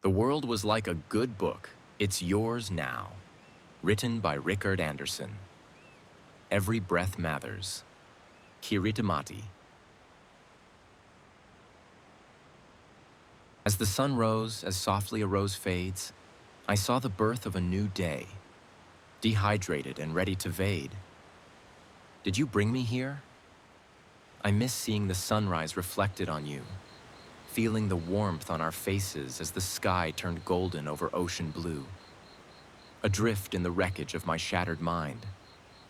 The world was like a good book. It's yours now. Written by Rikard Andersson. Every breath matters. Kiritimati. As the sun rose, as softly a rose fades, I saw the birth of a new day, dehydrated and ready to vade. Did you bring me here? I miss seeing the sunrise reflected on you, feeling the warmth on our faces as the sky turned golden over ocean blue. Adrift in the wreckage of my shattered mind,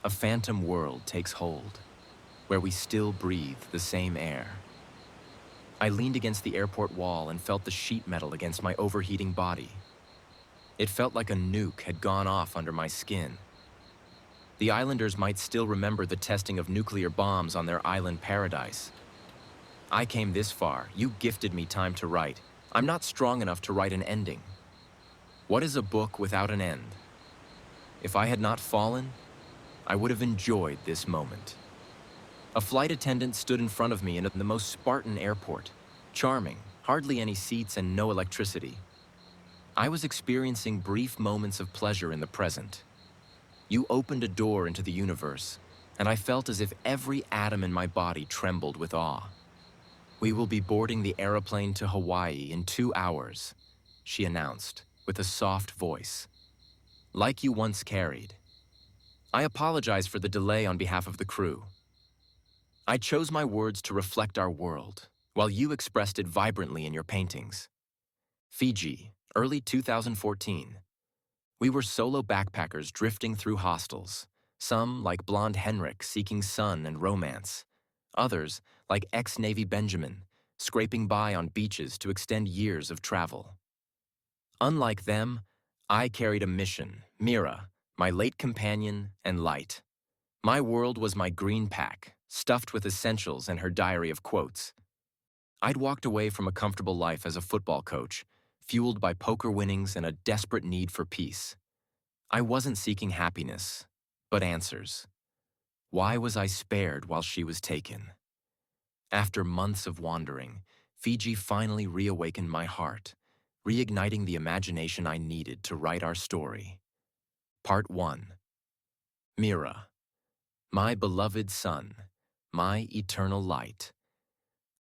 a phantom world takes hold, where we still breathe the same air. I leaned against the airport wall and felt the sheet metal against my overheating body. It felt like a nuke had gone off under my skin. The islanders might still remember the testing of nuclear bombs on their island paradise. I came this far, you gifted me time to write. I'm not strong enough to write an ending. What is a book without an end? If I had not fallen, I would have enjoyed this moment. A flight attendant stood in front of me in the most Spartan airport. Charming, hardly any seats and no electricity. I was experiencing brief moments of pleasure in the present. You opened a door into the universe, and I felt as if every atom in my body trembled with awe. We will be boarding the aeroplane to Hawaii in 2 hours, she announced, with a soft voice. Like you once carried. I apologize for the delay on behalf of the crew. I chose my words to reflect our world, while you expressed it vibrantly in your paintings. Fiji, early 2014. We were solo backpackers drifting through hostels, some like blonde Henrik seeking sun and romance, others like ex-Navy Benjamin, scraping by on beaches to extend years of travel. Unlike them, I carried a mission, Mira, my late companion and light. My world was my green pack, stuffed with essentials and her diary of quotes. I'd walked away from a comfortable life as a football coach, fueled by poker winnings and a desperate need for peace. I wasn't seeking happiness, but answers. Why was I spared while she was taken? After months of wandering, Fiji finally reawakened my heart, reigniting the imagination I needed to write our story. Part 1. Mira. My beloved son, my eternal light.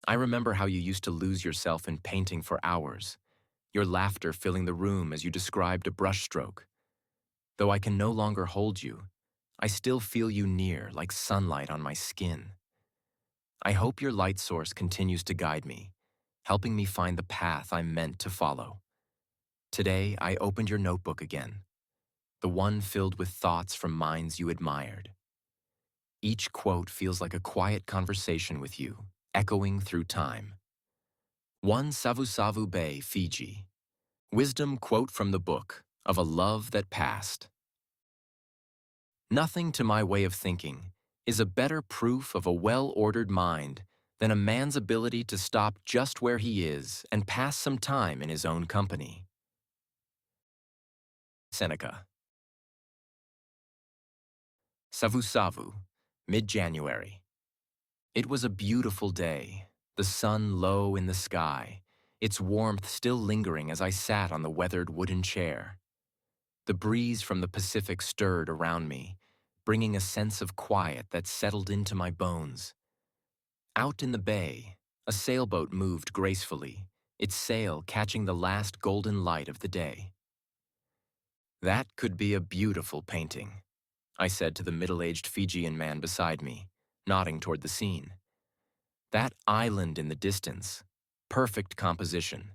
I remember how you used to lose yourself in painting for hours, your laughter filling the room as you described a brushstroke. Though I can no longer hold you, I still feel you near like sunlight on my skin. I hope your light source continues to guide me, helping me find the path I'm meant to follow. Today, I opened your notebook again, the one filled with thoughts from minds you admired. Each quote feels like a quiet conversation with you, echoing through time. 1 Savu Bay, Fiji. Wisdom quote from the book of a love that passed. Nothing to my way of thinking is a better proof of a well-ordered mind than a man's ability to stop just where he is and pass some time in his own company. Seneca. Savu, mid-January. It was a beautiful day, the sun low in the sky, its warmth still lingering as I sat on the weathered wooden chair. The breeze from the Pacific stirred around me, bringing a sense of quiet that settled into my bones. Out in the bay, a sailboat moved gracefully, its sail catching the last golden light of the day. That could be a beautiful painting, I said to the middle-aged Fijian man beside me, nodding toward the scene. That island in the distance, perfect composition.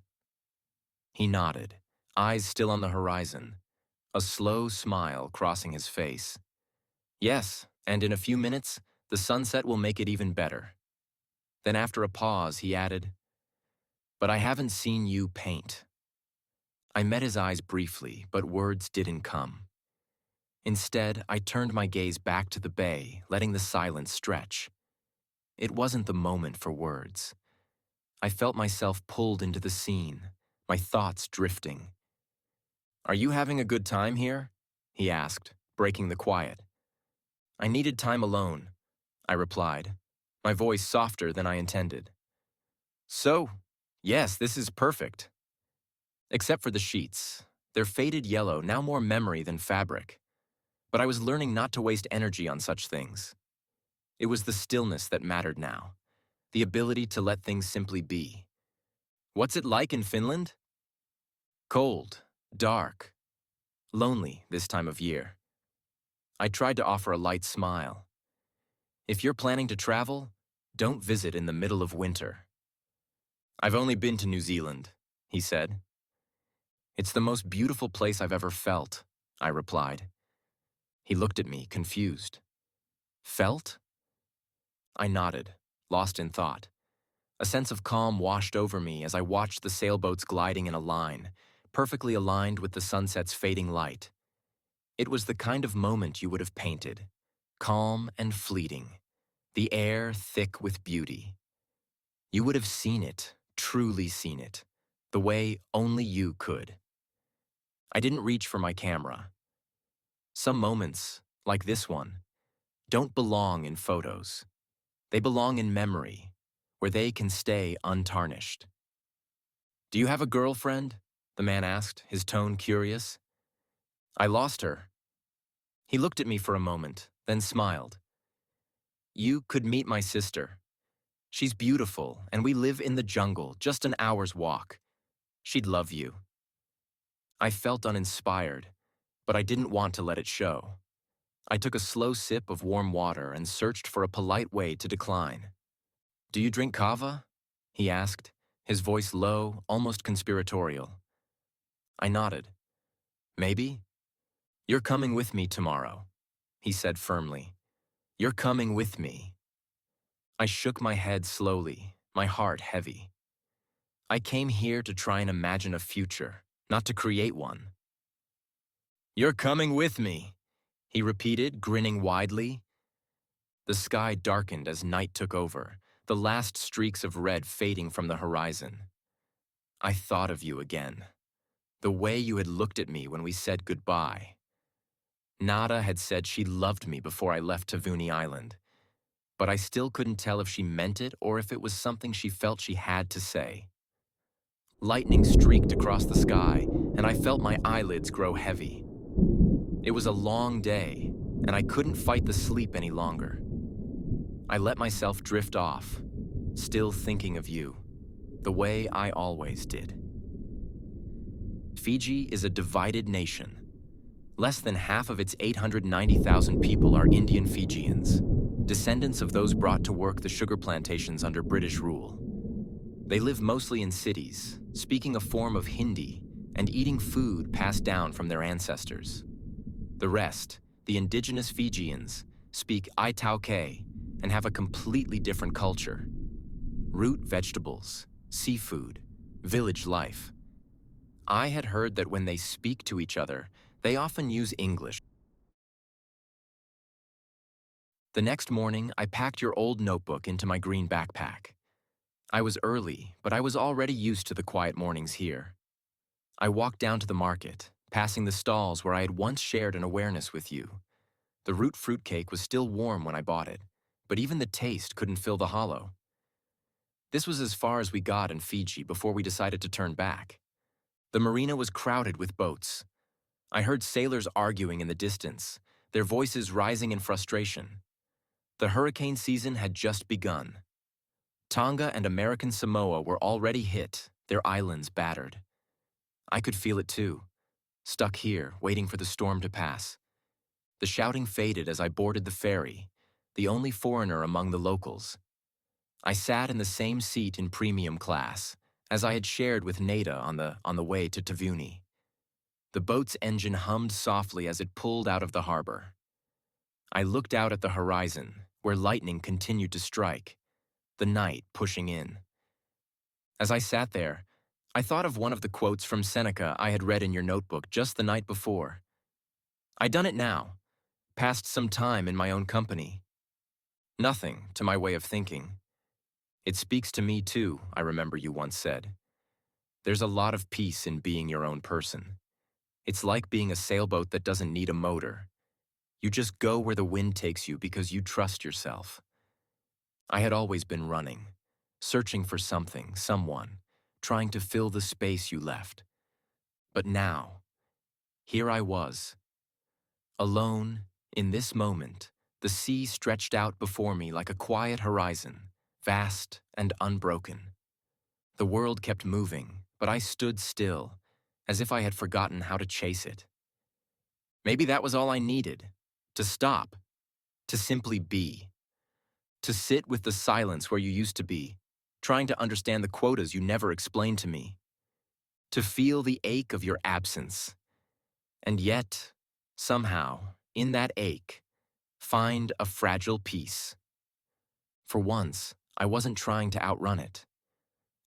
He nodded, eyes still on the horizon, a slow smile crossing his face. Yes, and in a few minutes, the sunset will make it even better. Then after a pause, he added, but I haven't seen you paint. I met his eyes briefly, but words didn't come. Instead, I turned my gaze back to the bay, letting the silence stretch. It wasn't the moment for words. I felt myself pulled into the scene, my thoughts drifting. Are you having a good time here? He asked, breaking the quiet. I needed time alone, I replied, my voice softer than I intended. So, yes, this is perfect. Except for the sheets. They're faded yellow, now more memory than fabric. But I was learning not to waste energy on such things. It was the stillness that mattered now, the ability to let things simply be. What's it like in Finland? Cold, dark, lonely this time of year. I tried to offer a light smile. If you're planning to travel, don't visit in the middle of winter. I've only been to New Zealand, he said. It's the most beautiful place I've ever felt, I replied. He looked at me, confused. Felt? I nodded, lost in thought. A sense of calm washed over me as I watched the sailboats gliding in a line, perfectly aligned with the sunset's fading light. It was the kind of moment you would have painted, calm and fleeting, the air thick with beauty. You would have seen it, truly seen it, the way only you could. I didn't reach for my camera. Some moments, like this one, don't belong in photos. They belong in memory, where they can stay untarnished. Do you have a girlfriend? The man asked, his tone curious. I lost her. He looked at me for a moment, then smiled. You could meet my sister. She's beautiful, and we live in the jungle, just an hour's walk. She'd love you. I felt uninspired, but I didn't want to let it show. I took a slow sip of warm water and searched for a polite way to decline. Do you drink kava? He asked, his voice low, almost conspiratorial. I nodded. Maybe? You're coming with me tomorrow, he said firmly. You're coming with me. I shook my head slowly, my heart heavy. I came here to try and imagine a future, not to create one. You're coming with me, he repeated, grinning widely. The sky darkened as night took over, the last streaks of red fading from the horizon. I thought of you again. The way you had looked at me when we said goodbye. Nada had said she loved me before I left Tavuni Island, but I still couldn't tell if she meant it or if it was something she felt she had to say. Lightning streaked across the sky, and I felt my eyelids grow heavy. It was a long day, and I couldn't fight the sleep any longer. I let myself drift off, still thinking of you, the way I always did. Fiji is a divided nation. Less than half of its 890,000 people are Indian Fijians, descendants of those brought to work the sugar plantations under British rule. They live mostly in cities, speaking a form of Hindi and eating food passed down from their ancestors. The rest, the indigenous Fijians, speak Itauke and have a completely different culture. Root vegetables, seafood, village life. I had heard that when they speak to each other, they often use English. The next morning, I packed your old notebook into my green backpack. I was early, but I was already used to the quiet mornings here. I walked down to the market, passing the stalls where I had once shared an awareness with you. The root fruitcake was still warm when I bought it, but even the taste couldn't fill the hollow. This was as far as we got in Fiji before we decided to turn back. The marina was crowded with boats. I heard sailors arguing in the distance, their voices rising in frustration. The hurricane season had just begun. Tonga and American Samoa were already hit, their islands battered. I could feel it too, stuck here, waiting for the storm to pass. The shouting faded as I boarded the ferry, the only foreigner among the locals. I sat in the same seat in premium class, as I had shared with Nada on the way to Tavuni. The boat's engine hummed softly as it pulled out of the harbor. I looked out at the horizon, where lightning continued to strike, the night pushing in. As I sat there, I thought of one of the quotes from Seneca I had read in your notebook just the night before. I'd done it now, passed some time in my own company. Nothing to my way of thinking. It speaks to me too, I remember you once said. There's a lot of peace in being your own person. It's like being a sailboat that doesn't need a motor. You just go where the wind takes you because you trust yourself. I had always been running, searching for something, someone, trying to fill the space you left. But now, here I was, alone, in this moment, the sea stretched out before me like a quiet horizon, vast and unbroken. The world kept moving, but I stood still, as if I had forgotten how to chase it. Maybe that was all I needed, to stop, to simply be, to sit with the silence where you used to be, trying to understand the quotas you never explained to me, to feel the ache of your absence, and yet, somehow, in that ache, find a fragile peace. For once, I wasn't trying to outrun it.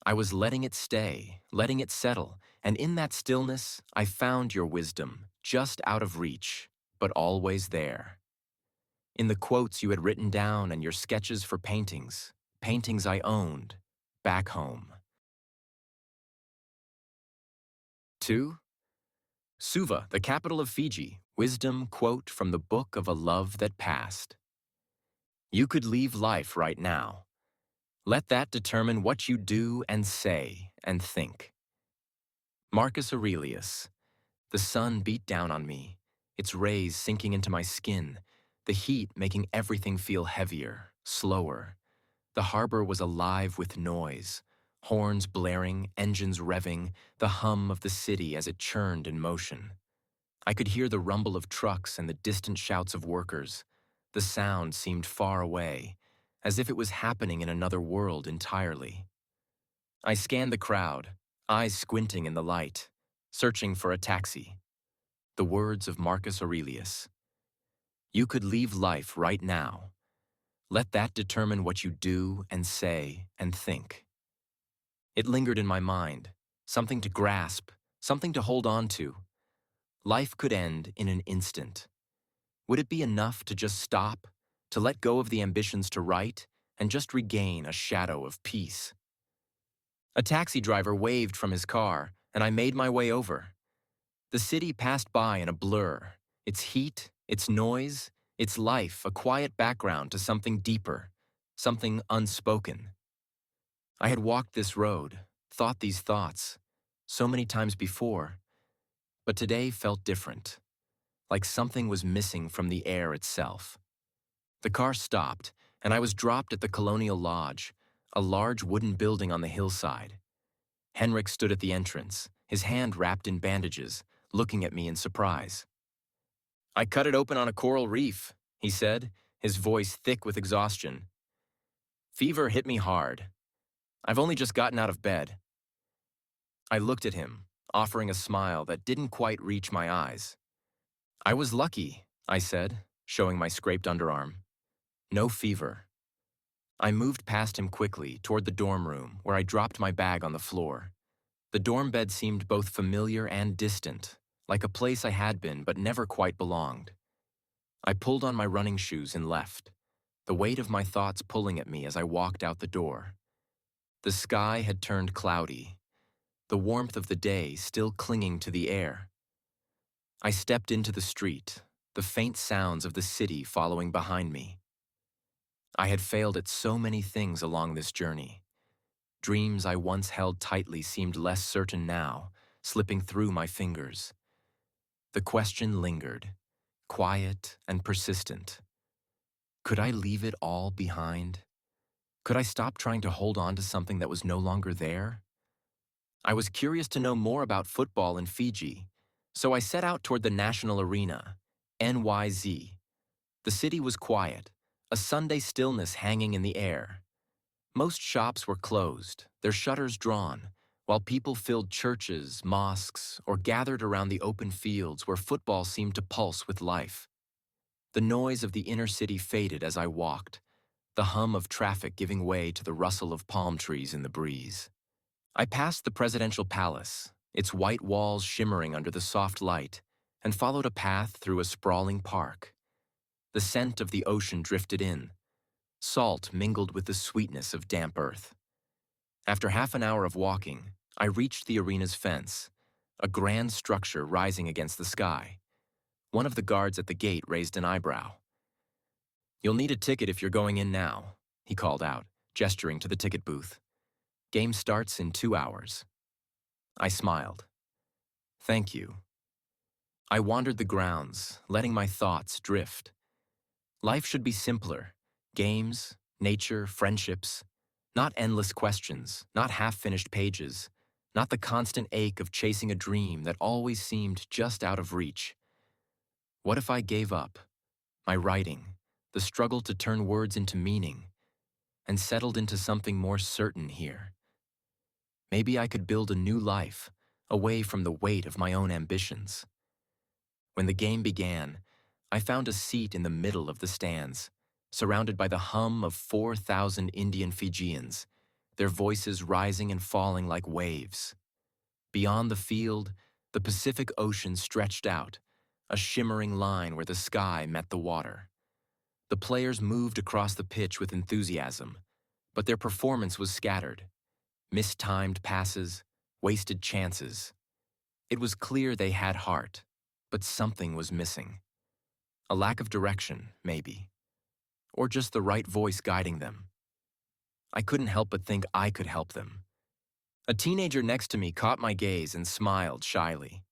I was letting it stay, letting it settle, and in that stillness, I found your wisdom, just out of reach, but always there. In the quotes you had written down and your sketches for paintings, paintings I owned, back home. 2. Suva, the capital of Fiji, wisdom quote from the book of a love that passed. You could leave life right now. Let that determine what you do and say and think. Marcus Aurelius. The sun beat down on me, its rays sinking into my skin, the heat making everything feel heavier, slower. The harbor was alive with noise, horns blaring, engines revving, the hum of the city as it churned in motion. I could hear the rumble of trucks and the distant shouts of workers. The sound seemed far away, as if it was happening in another world entirely. I scanned the crowd, eyes squinting in the light, searching for a taxi. The words of Marcus Aurelius. You could leave life right now. Let that determine what you do and say and think. It lingered in my mind, something to grasp, something to hold on to. Life could end in an instant. Would it be enough to just stop, to let go of the ambitions to write, and just regain a shadow of peace? A taxi driver waved from his car, and I made my way over. The city passed by in a blur, its heat, its noise, its life a quiet background to something deeper, something unspoken. I had walked this road, thought these thoughts, so many times before, but today felt different, like something was missing from the air itself. The car stopped, and I was dropped at the Colonial Lodge, a large wooden building on the hillside. Henrik stood at the entrance, his hand wrapped in bandages, looking at me in surprise. I cut it open on a coral reef, he said, his voice thick with exhaustion. Fever hit me hard. I've only just gotten out of bed. I looked at him, offering a smile that didn't quite reach my eyes. I was lucky, I said, showing my scraped underarm. No fever. I moved past him quickly toward the dorm room where I dropped my bag on the floor. The dorm bed seemed both familiar and distant, like a place I had been but never quite belonged. I pulled on my running shoes and left, the weight of my thoughts pulling at me as I walked out the door. The sky had turned cloudy, the warmth of the day still clinging to the air. I stepped into the street, the faint sounds of the city following behind me. I had failed at so many things along this journey. Dreams I once held tightly seemed less certain now, slipping through my fingers. The question lingered, quiet and persistent. Could I leave it all behind? Could I stop trying to hold on to something that was no longer there? I was curious to know more about football in Fiji, so I set out toward the National Arena, NYZ. The city was quiet, a Sunday stillness hanging in the air. Most shops were closed, their shutters drawn, while people filled churches, mosques, or gathered around the open fields where football seemed to pulse with life. The noise of the inner city faded as I walked, the hum of traffic giving way to the rustle of palm trees in the breeze. I passed the presidential palace, its white walls shimmering under the soft light, and followed a path through a sprawling park. The scent of the ocean drifted in, salt mingled with the sweetness of damp earth. After half an hour of walking, I reached the arena's fence, a grand structure rising against the sky. One of the guards at the gate raised an eyebrow. You'll need a ticket if you're going in now, he called out, gesturing to the ticket booth. Game starts in 2 hours. I smiled. Thank you. I wandered the grounds, letting my thoughts drift. Life should be simpler. Games, nature, friendships. Not endless questions, not half-finished pages, not the constant ache of chasing a dream that always seemed just out of reach. What if I gave up? My writing, the struggle to turn words into meaning, and settled into something more certain here. Maybe I could build a new life, away from the weight of my own ambitions. When the game began, I found a seat in the middle of the stands, surrounded by the hum of 4,000 Indian Fijians, their voices rising and falling like waves. Beyond the field, the Pacific Ocean stretched out, a shimmering line where the sky met the water. The players moved across the pitch with enthusiasm, but their performance was scattered. Mistimed passes, wasted chances. It was clear they had heart, but something was missing. A lack of direction, maybe. Or just the right voice guiding them. I couldn't help but think I could help them. A teenager next to me caught my gaze and smiled shyly.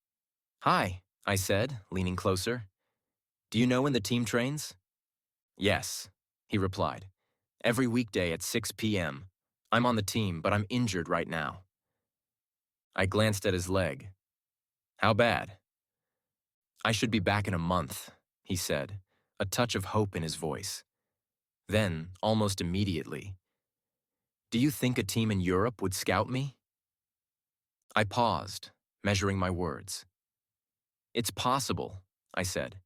"Hi," I said, leaning closer. "Do you know when the team trains?" "Yes," he replied. "Every weekday at 6 p.m. I'm on the team, but I'm injured right now." I glanced at his leg. "How bad?" "I should be back in a month," he said, a touch of hope in his voice. Then, almost immediately, "Do you think a team in Europe would scout me?" I paused, measuring my words. "It's possible," I said,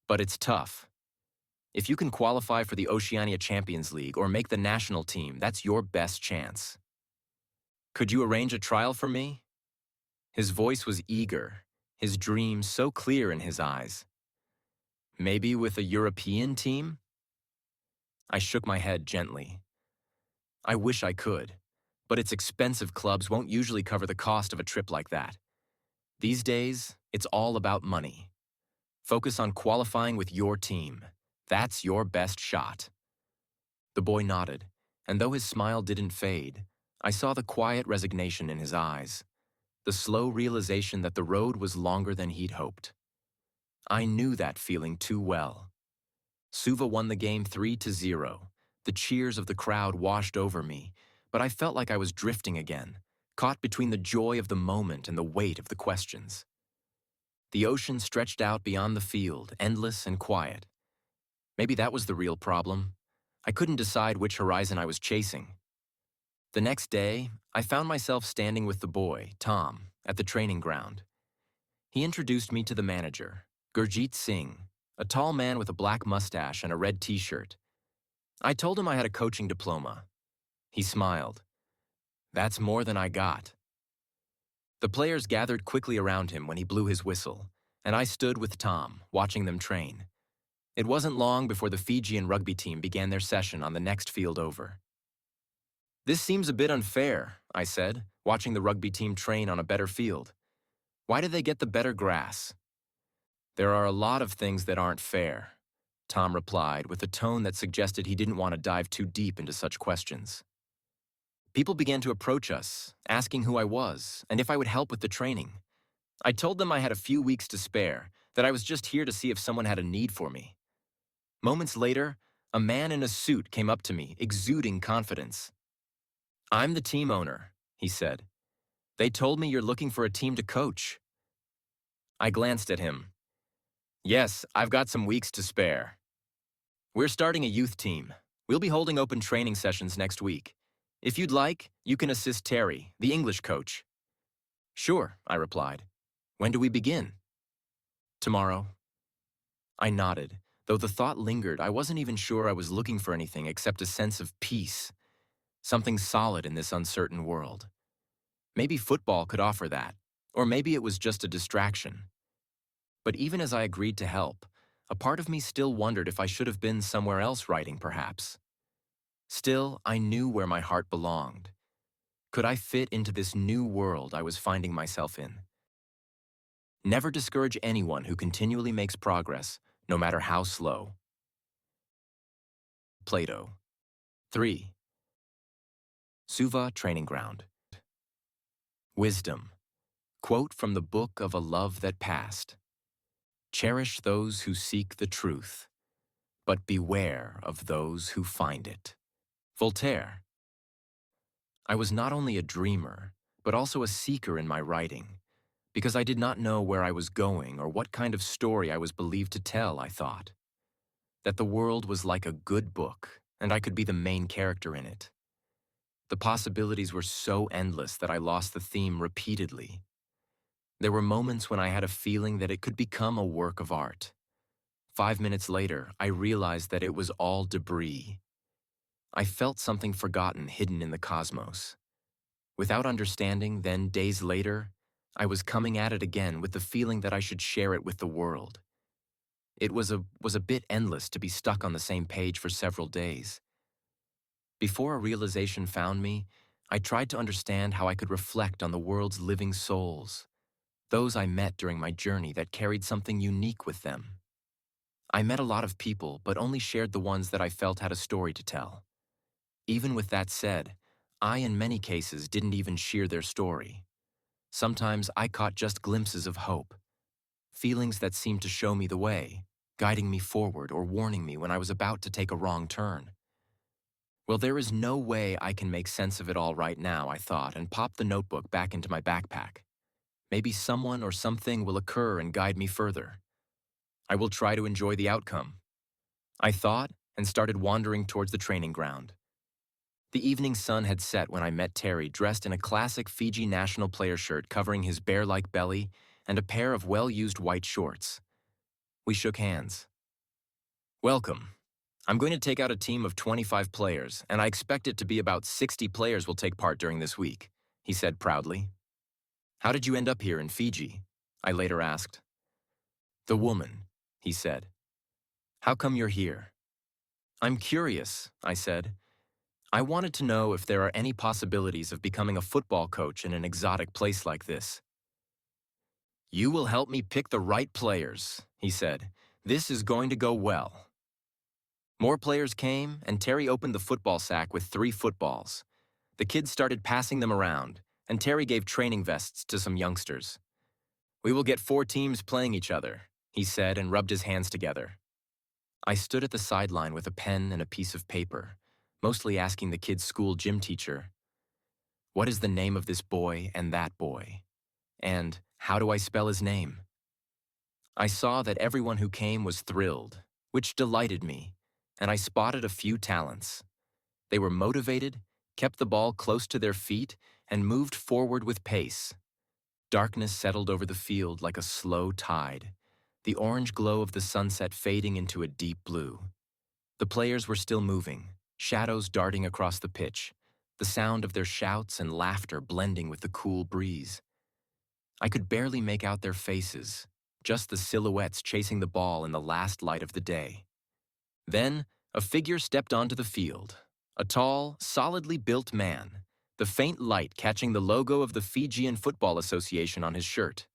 "but it's tough. If you can qualify for the Oceania Champions League or make the national team, that's your best chance. Could you arrange a trial for me?" His voice was eager, his dream so clear in his eyes. "Maybe with a European team?" I shook my head gently. "I wish I could, but its expensive clubs won't usually cover the cost of a trip like that. These days, it's all about money. Focus on qualifying with your team. That's your best shot." The boy nodded, and though his smile didn't fade, I saw the quiet resignation in his eyes, the slow realization that the road was longer than he'd hoped. I knew that feeling too well. Suva won the game 3-0. The cheers of the crowd washed over me, but I felt like I was drifting again, caught between the joy of the moment and the weight of the questions. The ocean stretched out beyond the field, endless and quiet. Maybe that was the real problem. I couldn't decide which horizon I was chasing. The next day, I found myself standing with the boy, Tom, at the training ground. He introduced me to the manager, Gurjeet Singh, a tall man with a black mustache and a red t-shirt. I told him I had a coaching diploma. He smiled. "That's more than I got." The players gathered quickly around him when he blew his whistle, and I stood with Tom, watching them train. It wasn't long before the Fijian rugby team began their session on the next field over. "This seems a bit unfair," I said, watching the rugby team train on a better field. "Why do they get the better grass?" "There are a lot of things that aren't fair," Tom replied with a tone that suggested he didn't want to dive too deep into such questions. People began to approach us, asking who I was and if I would help with the training. I told them I had a few weeks to spare, that I was just here to see if someone had a need for me. Moments later, a man in a suit came up to me, exuding confidence. "I'm the team owner," he said. "They told me you're looking for a team to coach." I glanced at him. "Yes, I've got some weeks to spare. We're starting a youth team. We'll be holding open training sessions next week. If you'd like, you can assist Terry, the English coach." "Sure," I replied. "When do we begin?" "Tomorrow." I nodded. Though the thought lingered, I wasn't even sure I was looking for anything except a sense of peace, something solid in this uncertain world. Maybe football could offer that, or maybe it was just a distraction. But even as I agreed to help, a part of me still wondered if I should have been somewhere else writing, perhaps. Still, I knew where my heart belonged. Could I fit into this new world I was finding myself in? Never discourage anyone who continually makes progress, no matter how slow. Plato. 3. Suva Training Ground. Wisdom. Quote from the book of a love that passed. Cherish those who seek the truth, but beware of those who find it. Voltaire. I was not only a dreamer, but also a seeker in my writing, because I did not know where I was going or what kind of story I was believed to tell, I thought. That the world was like a good book, and I could be the main character in it. The possibilities were so endless that I lost the theme repeatedly. There were moments when I had a feeling that it could become a work of art. 5 minutes later, I realized that it was all debris. I felt something forgotten hidden in the cosmos. Without understanding, then, days later, I was coming at it again with the feeling that I should share it with the world. It was a bit endless to be stuck on the same page for several days. Before a realization found me, I tried to understand how I could reflect on the world's living souls, those I met during my journey that carried something unique with them. I met a lot of people, but only shared the ones that I felt had a story to tell. Even with that said, I, in many cases, didn't even share their story. Sometimes I caught just glimpses of hope, feelings that seemed to show me the way, guiding me forward or warning me when I was about to take a wrong turn. Well, there is no way I can make sense of it all right now, I thought, and popped the notebook back into my backpack. Maybe someone or something will occur and guide me further. I will try to enjoy the outcome, I thought, and started wandering towards the training ground. The evening sun had set when I met Terry, dressed in a classic Fiji national player shirt covering his bear-like belly and a pair of well-used white shorts. We shook hands. Welcome. I'm going to take out a team of 25 players, and I expect it to be about 60 players will take part during this week, he said proudly. How did you end up here in Fiji? I later asked. The woman, he said. How come you're here? I'm curious, I said. I wanted to know if there are any possibilities of becoming a football coach in an exotic place like this. You will help me pick the right players, he said. This is going to go well. More players came, and Terry opened the football sack with 3 footballs. The kids started passing them around, and Terry gave training vests to some youngsters. We will get 4 teams playing each other, he said, and rubbed his hands together. I stood at the sideline with a pen and a piece of paper, mostly asking the kid's school gym teacher, what is the name of this boy and that boy? And how do I spell his name? I saw that everyone who came was thrilled, which delighted me, and I spotted a few talents. They were motivated, kept the ball close to their feet, and moved forward with pace. Darkness settled over the field like a slow tide, the orange glow of the sunset fading into a deep blue. The players were still moving, shadows darting across the pitch, the sound of their shouts and laughter blending with the cool breeze. I could barely make out their faces, just the silhouettes chasing the ball in the last light of the day. Then, a figure stepped onto the field, a tall, solidly built man, the faint light catching the logo of the Fijian Football Association on his shirt.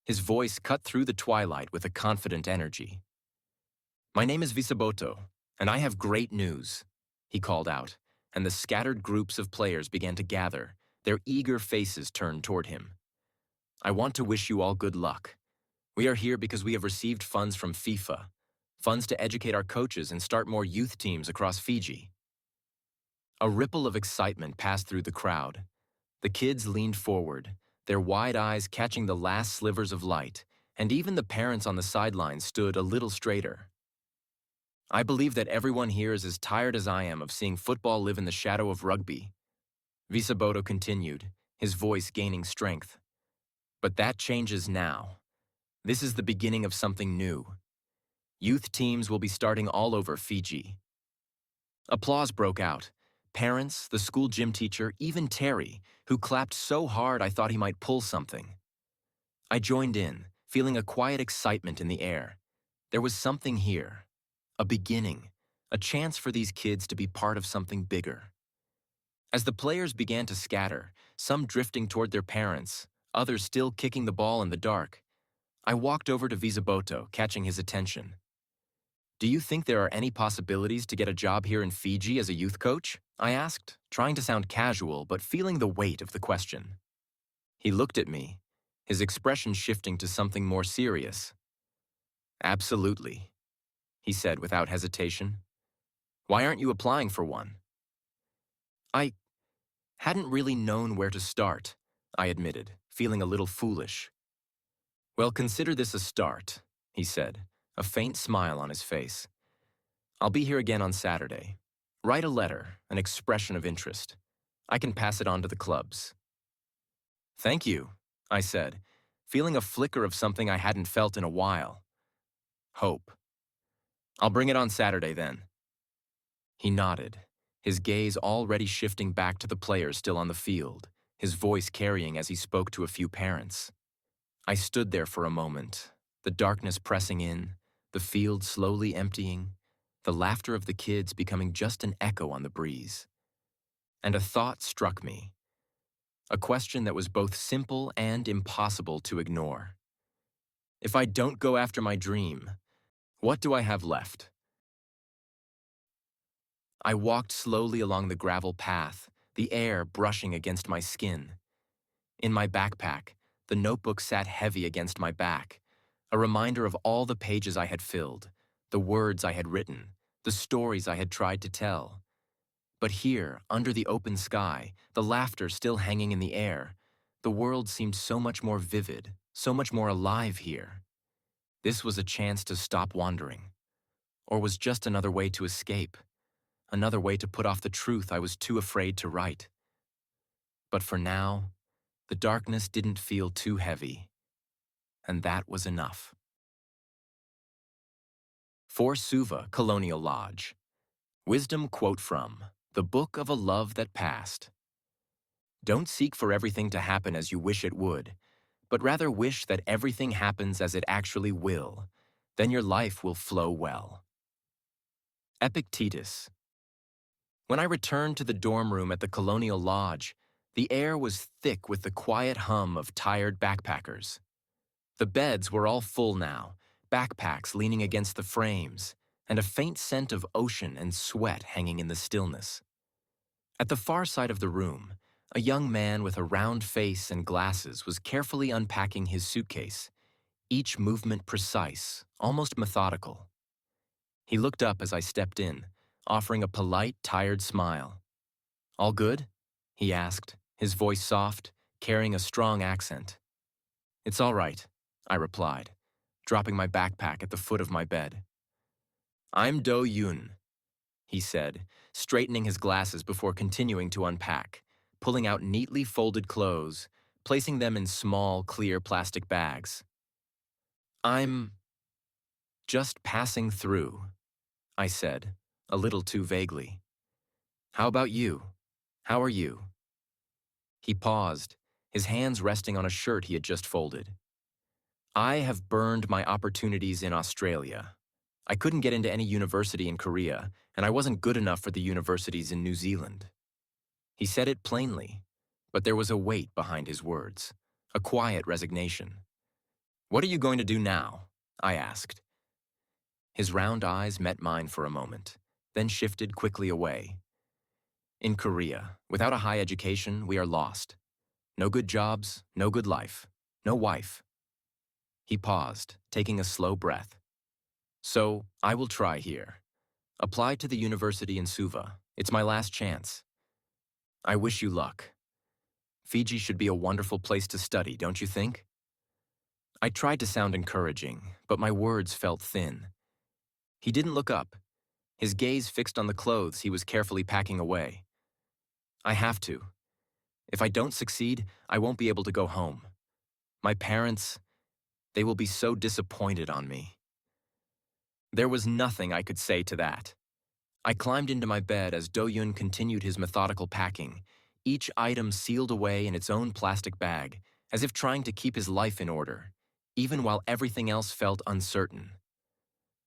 His voice cut through the twilight with a confident energy. My name is Visaboto, and I have great news, he called out, and the scattered groups of players began to gather, their eager faces turned toward him. I want to wish you all good luck. We are here because we have received funds from FIFA, funds to educate our coaches and start more youth teams across Fiji. A ripple of excitement passed through the crowd. The kids leaned forward, their wide eyes catching the last slivers of light, and even the parents on the sidelines stood a little straighter. I believe that everyone here is as tired as I am of seeing football live in the shadow of rugby. Visaboto continued, his voice gaining strength. But that changes now. This is the beginning of something new. Youth teams will be starting all over Fiji. Applause broke out. Parents, the school gym teacher, even Terry, who clapped so hard I thought he might pull something. I joined in, feeling a quiet excitement in the air. There was something here. A beginning. A chance for these kids to be part of something bigger. As the players began to scatter, some drifting toward their parents, others still kicking the ball in the dark, I walked over to Visaboto, catching his attention. Do you think there are any possibilities to get a job here in Fiji as a youth coach? I asked, trying to sound casual but feeling the weight of the question. He looked at me, his expression shifting to something more serious. "Absolutely," he said without hesitation. "Why aren't you applying for one?" I hadn't really known where to start, I admitted, feeling a little foolish. "Well, consider this a start," he said, a faint smile on his face. "I'll be here again on Saturday. Write a letter, an expression of interest. I can pass it on to the clubs." "Thank you," I said, feeling a flicker of something I hadn't felt in a while. Hope. "I'll bring it on Saturday then." He nodded, his gaze already shifting back to the players still on the field, his voice carrying as he spoke to a few parents. I stood there for a moment, the darkness pressing in, the field slowly emptying, the laughter of the kids becoming just an echo on the breeze. And a thought struck me, a question that was both simple and impossible to ignore. If I don't go after my dream, what do I have left? I walked slowly along the gravel path, the air brushing against my skin. In my backpack, the notebook sat heavy against my back, a reminder of all the pages I had filled, the words I had written, the stories I had tried to tell. But here, under the open sky, the laughter still hanging in the air, the world seemed so much more vivid, so much more alive here. This was a chance to stop wandering, or was just another way to escape, another way to put off the truth I was too afraid to write. But for now, the darkness didn't feel too heavy, and that was enough. For Suva, Colonial Lodge. Wisdom quote from The Book of a Love That Passed. Don't seek for everything to happen as you wish it would, but rather wish that everything happens as it actually will. Then your life will flow well. Epictetus. When I returned to the dorm room at the Colonial Lodge, the air was thick with the quiet hum of tired backpackers. The beds were all full now, backpacks leaning against the frames, and a faint scent of ocean and sweat hanging in the stillness. At the far side of the room, a young man with a round face and glasses was carefully unpacking his suitcase, each movement precise, almost methodical. He looked up as I stepped in, offering a polite, tired smile. "All good?" he asked, his voice soft, carrying a strong accent. "It's all right," I replied, dropping my backpack at the foot of my bed. "I'm Do Yoon," he said, straightening his glasses before continuing to unpack, pulling out neatly folded clothes, placing them in small, clear plastic bags. "I'm just passing through," I said, a little too vaguely. "How about you? How are you?" He paused, his hands resting on a shirt he had just folded. "I have burned my opportunities in Australia. I couldn't get into any university in Korea, and I wasn't good enough for the universities in New Zealand." He said it plainly, but there was a weight behind his words, a quiet resignation. "What are you going to do now?" I asked. His round eyes met mine for a moment, then shifted quickly away. "In Korea, without a high education, we are lost. No good jobs, no good life, no wife." He paused, taking a slow breath. "So, I will try here. Apply to the university in Suva. It's my last chance. I wish you luck. Fiji should be a wonderful place to study, don't you think?" I tried to sound encouraging, but my words felt thin. He didn't look up, his gaze fixed on the clothes he was carefully packing away. "I have to. If I don't succeed, I won't be able to go home. My parents, they will be so disappointed on me." There was nothing I could say to that. I climbed into my bed as Do-Yun continued his methodical packing, each item sealed away in its own plastic bag, as if trying to keep his life in order, even while everything else felt uncertain.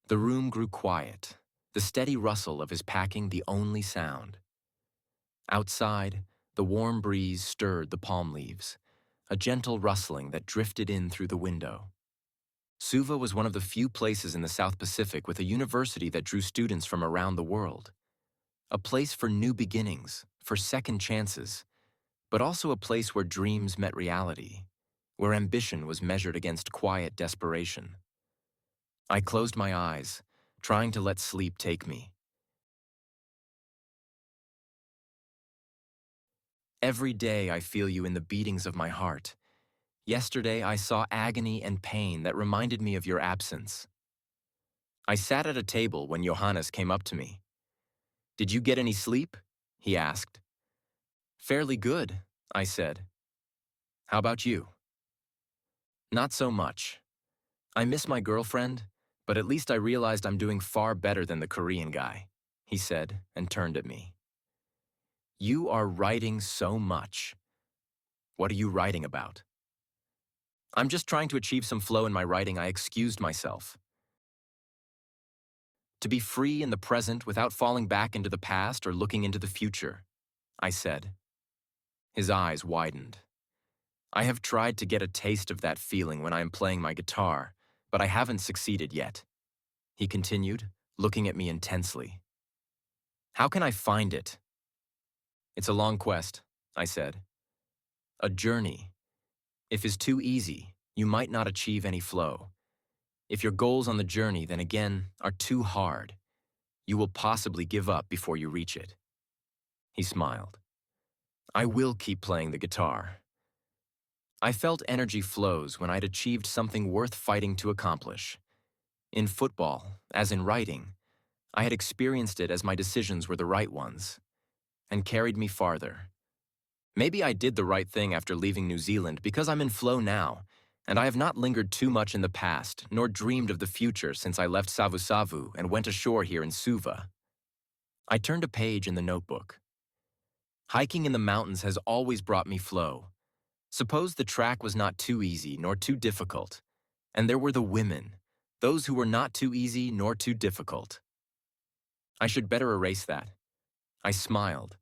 The room grew quiet, the steady rustle of his packing the only sound. Outside, the warm breeze stirred the palm leaves, a gentle rustling that drifted in through the window. Suva was one of the few places in the South Pacific with a university that drew students from around the world. A place for new beginnings, for second chances, but also a place where dreams met reality, where ambition was measured against quiet desperation. I closed my eyes, trying to let sleep take me. Every day I feel you in the beatings of my heart. Yesterday I saw agony and pain that reminded me of your absence. I sat at a table when Johannes came up to me. "Did you get any sleep?" he asked. "Fairly good," I said. "How about you?" "Not so much. I miss my girlfriend, but at least I realized I'm doing far better than the Korean guy," he said and turned at me. "You are writing so much. What are you writing about?" "I'm just trying to achieve some flow in my writing," I excused myself. "To be free in the present without falling back into the past or looking into the future," I said. His eyes widened. "I have tried to get a taste of that feeling when I am playing my guitar, but I haven't succeeded yet," he continued, looking at me intensely. "How can I find it?" "It's a long quest," I said. "A journey. If it's too easy, you might not achieve any flow. If your goals on the journey, then again, are too hard, you will possibly give up before you reach it." He smiled. "I will keep playing the guitar." I felt energy flows when I'd achieved something worth fighting to accomplish. In football, as in writing, I had experienced it as my decisions were the right ones, and carried me farther. Maybe I did the right thing after leaving New Zealand because I'm in flow now, and I have not lingered too much in the past nor dreamed of the future since I left Savu and went ashore here in Suva. I turned a page in the notebook. Hiking in the mountains has always brought me flow. Suppose the track was not too easy nor too difficult, and there were the women, those who were not too easy nor too difficult. I should better erase that. I smiled.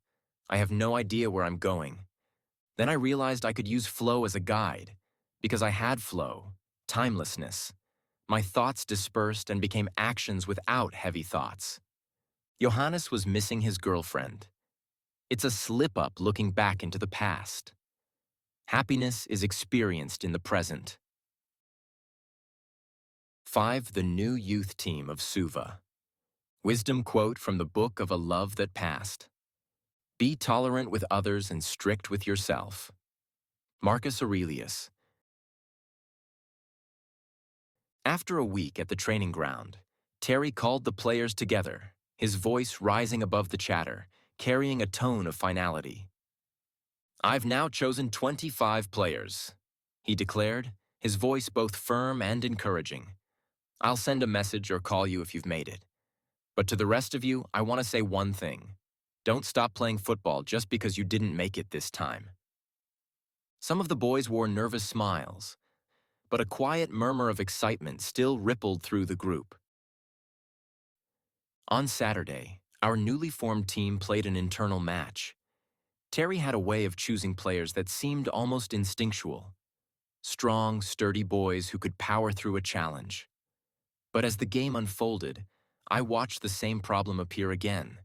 I have no idea where I'm going. Then I realized I could use flow as a guide, because I had flow, timelessness. My thoughts dispersed and became actions without heavy thoughts. Johannes was missing his girlfriend. It's a slip-up looking back into the past. Happiness is experienced in the present. 5. The new youth team of Suva. Wisdom quote from the Book of a Love That Passed. Be tolerant with others and strict with yourself. Marcus Aurelius. After a week at the training ground, Terry called the players together, his voice rising above the chatter, carrying a tone of finality. "I've now chosen 25 players," he declared, his voice both firm and encouraging. "I'll send a message or call you if you've made it. But to the rest of you, I want to say one thing. Don't stop playing football just because you didn't make it this time." Some of the boys wore nervous smiles, but a quiet murmur of excitement still rippled through the group. On Saturday, our newly formed team played an internal match. Terry had a way of choosing players that seemed almost instinctual. Strong, sturdy boys who could power through a challenge. But as the game unfolded, I watched the same problem appear again.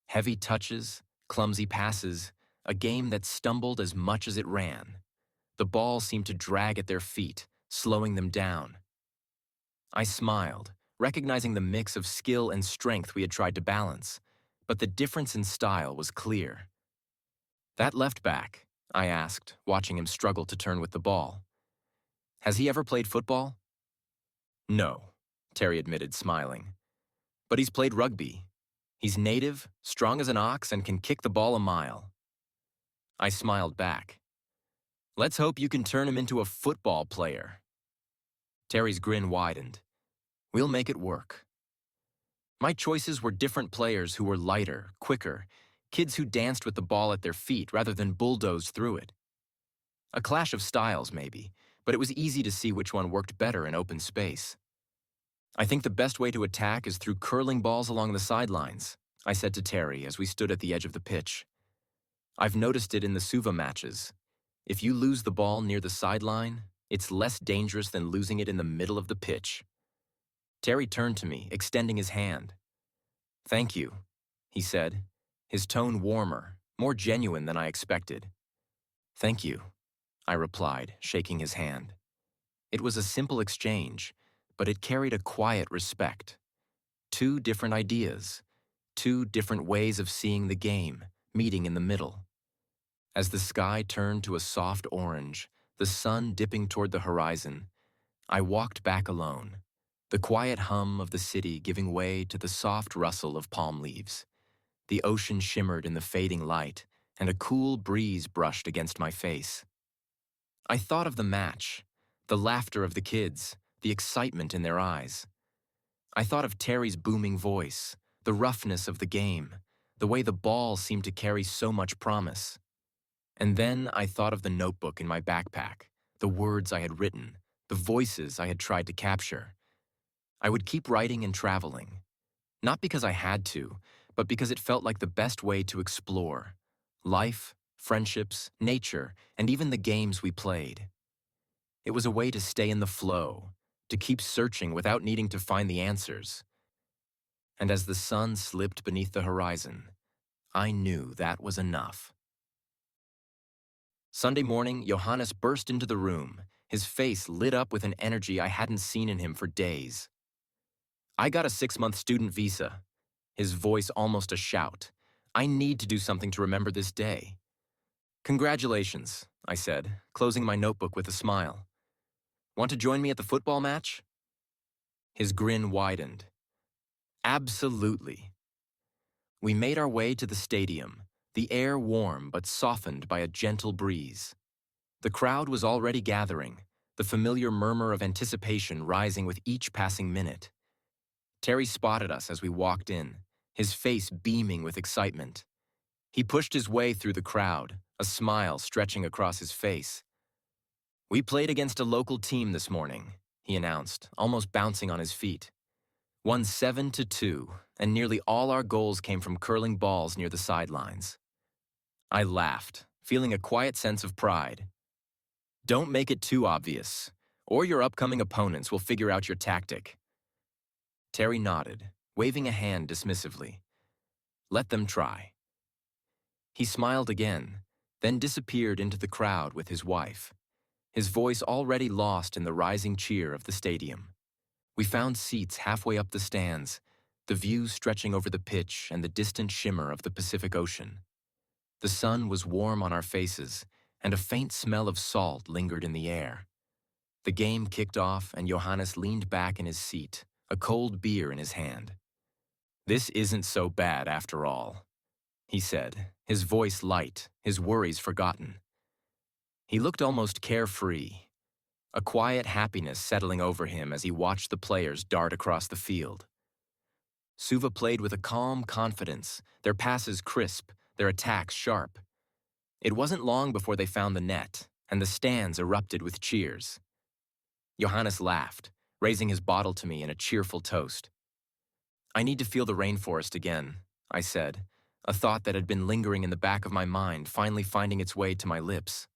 Heavy touches, clumsy passes, a game that stumbled as much as it ran. The ball seemed to drag at their feet, slowing them down. I smiled, recognizing the mix of skill and strength we had tried to balance, but the difference in style was clear. "That left back?" I asked, watching him struggle to turn with the ball. "Has he ever played football?" "No," Terry admitted, smiling. "But he's played rugby. He's native, strong as an ox, and can kick the ball a mile." I smiled back. "Let's hope you can turn him into a football player." Terry's grin widened. "We'll make it work." My choices were different players who were lighter, quicker, kids who danced with the ball at their feet rather than bulldozed through it. A clash of styles, maybe, but it was easy to see which one worked better in open space. "I think the best way to attack is through curling balls along the sidelines," I said to Terry as we stood at the edge of the pitch. "I've noticed it in the Suva matches. If you lose the ball near the sideline, it's less dangerous than losing it in the middle of the pitch." Terry turned to me, extending his hand. "Thank you," he said, his tone warmer, more genuine than I expected. "Thank you." I replied, shaking his hand. It was a simple exchange, but it carried a quiet respect. Two different ideas, two different ways of seeing the game, meeting in the middle. As the sky turned to a soft orange, the sun dipping toward the horizon, I walked back alone, the quiet hum of the city giving way to the soft rustle of palm leaves. The ocean shimmered in the fading light, and a cool breeze brushed against my face. I thought of the match, the laughter of the kids, the excitement in their eyes. I thought of Terry's booming voice, the roughness of the game, the way the ball seemed to carry so much promise. And then I thought of the notebook in my backpack, the words I had written, the voices I had tried to capture. I would keep writing and traveling, not because I had to, but because it felt like the best way to explore life, friendships, nature, and even the games we played. It was a way to stay in the flow, to keep searching without needing to find the answers. And as the sun slipped beneath the horizon, I knew that was enough. Sunday morning, Johannes burst into the room, his face lit up with an energy I hadn't seen in him for days. I got a 6-month student visa, his voice almost a shout. I need to do something to remember this day. Congratulations, I said, closing my notebook with a smile. Want to join me at the football match? His grin widened. Absolutely. We made our way to the stadium, the air warm but softened by a gentle breeze. The crowd was already gathering, the familiar murmur of anticipation rising with each passing minute. Terry spotted us as we walked in, his face beaming with excitement. He pushed his way through the crowd, a smile stretching across his face. We played against a local team this morning, he announced, almost bouncing on his feet. Won 7-2, and nearly all our goals came from curling balls near the sidelines. I laughed, feeling a quiet sense of pride. Don't make it too obvious, or your upcoming opponents will figure out your tactic. Terry nodded, waving a hand dismissively. Let them try. He smiled again, then disappeared into the crowd with his wife, his voice already lost in the rising cheer of the stadium. We found seats halfway up the stands, the view stretching over the pitch and the distant shimmer of the Pacific Ocean. The sun was warm on our faces, and a faint smell of salt lingered in the air. The game kicked off, and Johannes leaned back in his seat, a cold beer in his hand. This isn't so bad after all, he said, his voice light, his worries forgotten. He looked almost carefree, a quiet happiness settling over him as he watched the players dart across the field. Suva played with a calm confidence, their passes crisp, their attacks sharp. It wasn't long before they found the net, and the stands erupted with cheers. Johannes laughed, raising his bottle to me in a cheerful toast. I need to feel the rainforest again, I said, a thought that had been lingering in the back of my mind finally finding its way to my lips.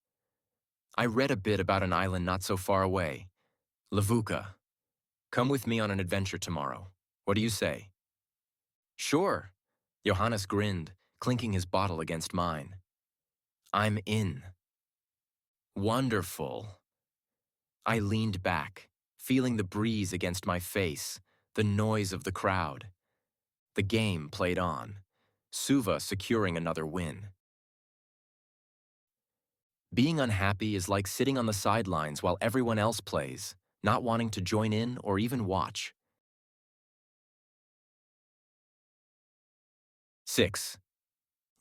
I read a bit about an island not so far away, Levuka. Come with me on an adventure tomorrow. What do you say? Sure, Johannes grinned, clinking his bottle against mine. I'm in. Wonderful. I leaned back, feeling the breeze against my face, the noise of the crowd. The game played on, Suva securing another win. Being unhappy is like sitting on the sidelines while everyone else plays, not wanting to join in or even watch. 6.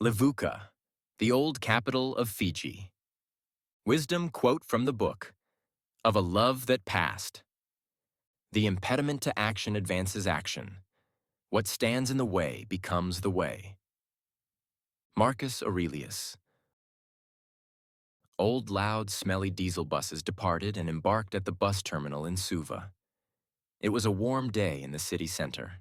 Levuka, the old capital of Fiji. Wisdom quote from the book, Of a Love That Passed. The impediment to action advances action. What stands in the way becomes the way. Marcus Aurelius. Old, loud, smelly diesel buses departed and embarked at the bus terminal in Suva. It was a warm day in the city center.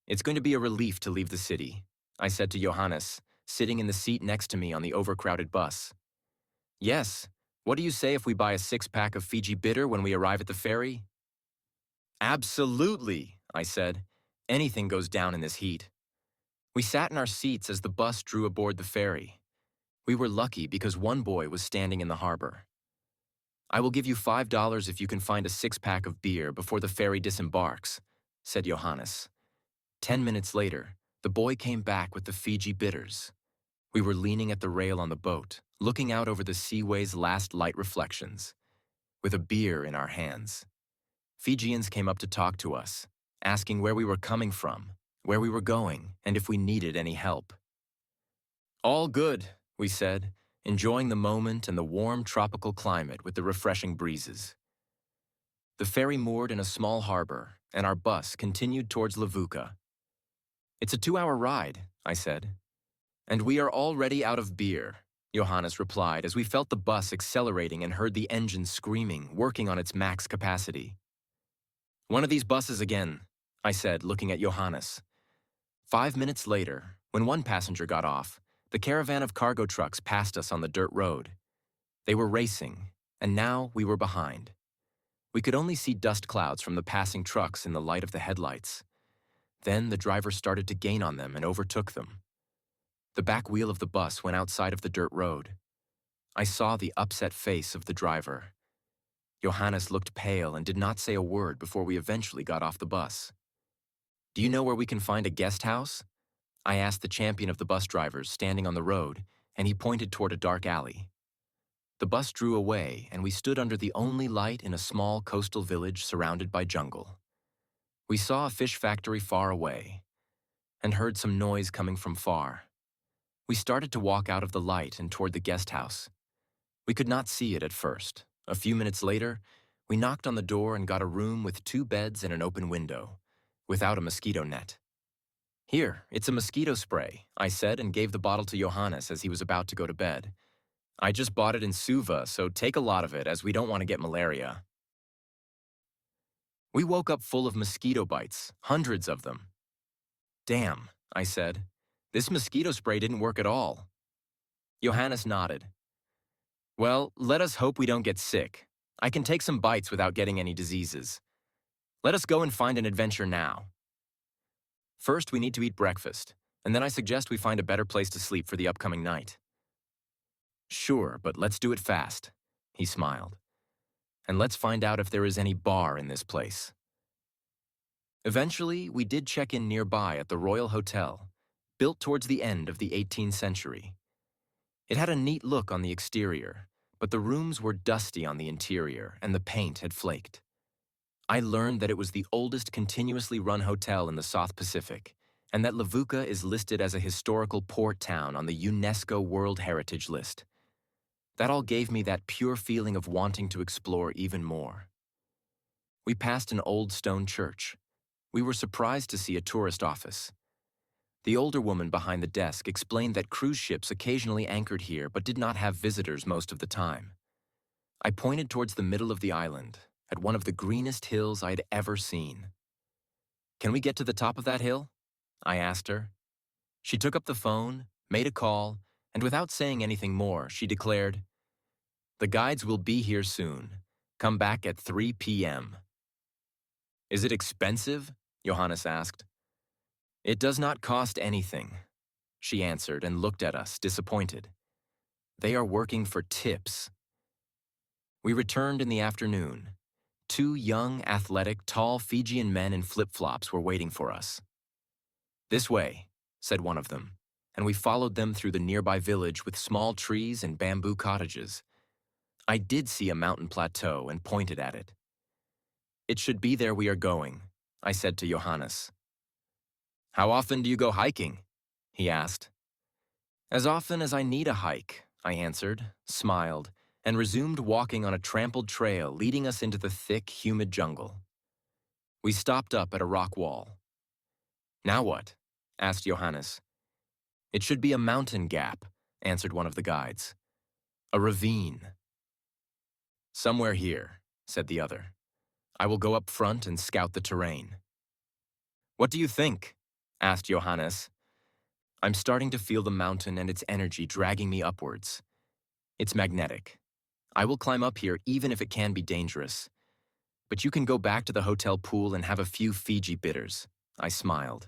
It's going to be a relief to leave the city, I said to Johannes, sitting in the seat next to me on the overcrowded bus. Yes, what do you say if we buy a 6-pack of Fiji Bitter when we arrive at the ferry? Absolutely, I said. Anything goes down in this heat. We sat in our seats as the bus drew aboard the ferry. We were lucky because one boy was standing in the harbor. "I will give you $5 if you can find a six-pack of beer before the ferry disembarks," said Johannes. 10 minutes later, the boy came back with the Fiji bitters. We were leaning at the rail on the boat, looking out over the seaway's last light reflections, with a beer in our hands. Fijians came up to talk to us, asking where we were coming from, where we were going, and if we needed any help. "All good," we said, enjoying the moment and the warm tropical climate with the refreshing breezes. The ferry moored in a small harbor, and our bus continued towards Levuka. "It's a 2-hour ride," I said. "And we are already out of beer," Johannes replied as we felt the bus accelerating and heard the engine screaming, working on its max capacity. "One of these buses again," I said, looking at Johannes. 5 minutes later, when one passenger got off, the caravan of cargo trucks passed us on the dirt road. They were racing, and now we were behind. We could only see dust clouds from the passing trucks in the light of the headlights. Then the driver started to gain on them and overtook them. The back wheel of the bus went outside of the dirt road. I saw the upset face of the driver. Johannes looked pale and did not say a word before we eventually got off the bus. "Do you know where we can find a guest house?" I asked the champion of the bus drivers standing on the road, and he pointed toward a dark alley. The bus drew away, and we stood under the only light in a small coastal village surrounded by jungle. We saw a fish factory far away, and heard some noise coming from far. We started to walk out of the light and toward the guest house. We could not see it at first. A few minutes later, we knocked on the door and got a room with 2 beds and an open window, without a mosquito net. "Here, it's a mosquito spray," I said and gave the bottle to Johannes as he was about to go to bed. "I just bought it in Suva, so take a lot of it as we don't want to get malaria." We woke up full of mosquito bites, hundreds of them. "Damn," I said. "This mosquito spray didn't work at all." Johannes nodded. "Well, let us hope we don't get sick. I can take some bites without getting any diseases. Let us go and find an adventure now. First, we need to eat breakfast, and then I suggest we find a better place to sleep for the upcoming night." "Sure, but let's do it fast," he smiled. "And let's find out if there is any bar in this place." Eventually, we did check in nearby at the Royal Hotel, built towards the end of the 18th century. It had a neat look on the exterior, but the rooms were dusty on the interior and the paint had flaked. I learned that it was the oldest continuously run hotel in the South Pacific, and that Levuka is listed as a historical port town on the UNESCO World Heritage List. That all gave me that pure feeling of wanting to explore even more. We passed an old stone church. We were surprised to see a tourist office. The older woman behind the desk explained that cruise ships occasionally anchored here but did not have visitors most of the time. I pointed towards the middle of the island, at one of the greenest hills I'd ever seen. "Can we get to the top of that hill?" I asked her. She took up the phone, made a call, and without saying anything more, she declared, "The guides will be here soon. Come back at 3 p.m. "Is it expensive?" Johannes asked. "It does not cost anything," she answered and looked at us, disappointed. "They are working for tips." We returned in the afternoon. 2 young, athletic, tall Fijian men in flip-flops were waiting for us. "This way," said one of them, and we followed them through the nearby village with small trees and bamboo cottages. I did see a mountain plateau and pointed at it. "It should be there we are going," I said to Johannes. "How often do you go hiking?" he asked. "As often as I need a hike," I answered, smiled, and resumed walking on a trampled trail leading us into the thick, humid jungle. We stopped up at a rock wall. "Now what?" asked Johannes. "It should be a mountain gap," answered one of the guides. "A ravine." "Somewhere here," said the other. "I will go up front and scout the terrain." "What do you think?" asked Johannes. "I'm starting to feel the mountain and its energy dragging me upwards. It's magnetic. I will climb up here even if it can be dangerous. But you can go back to the hotel pool and have a few Fiji bitters." I smiled.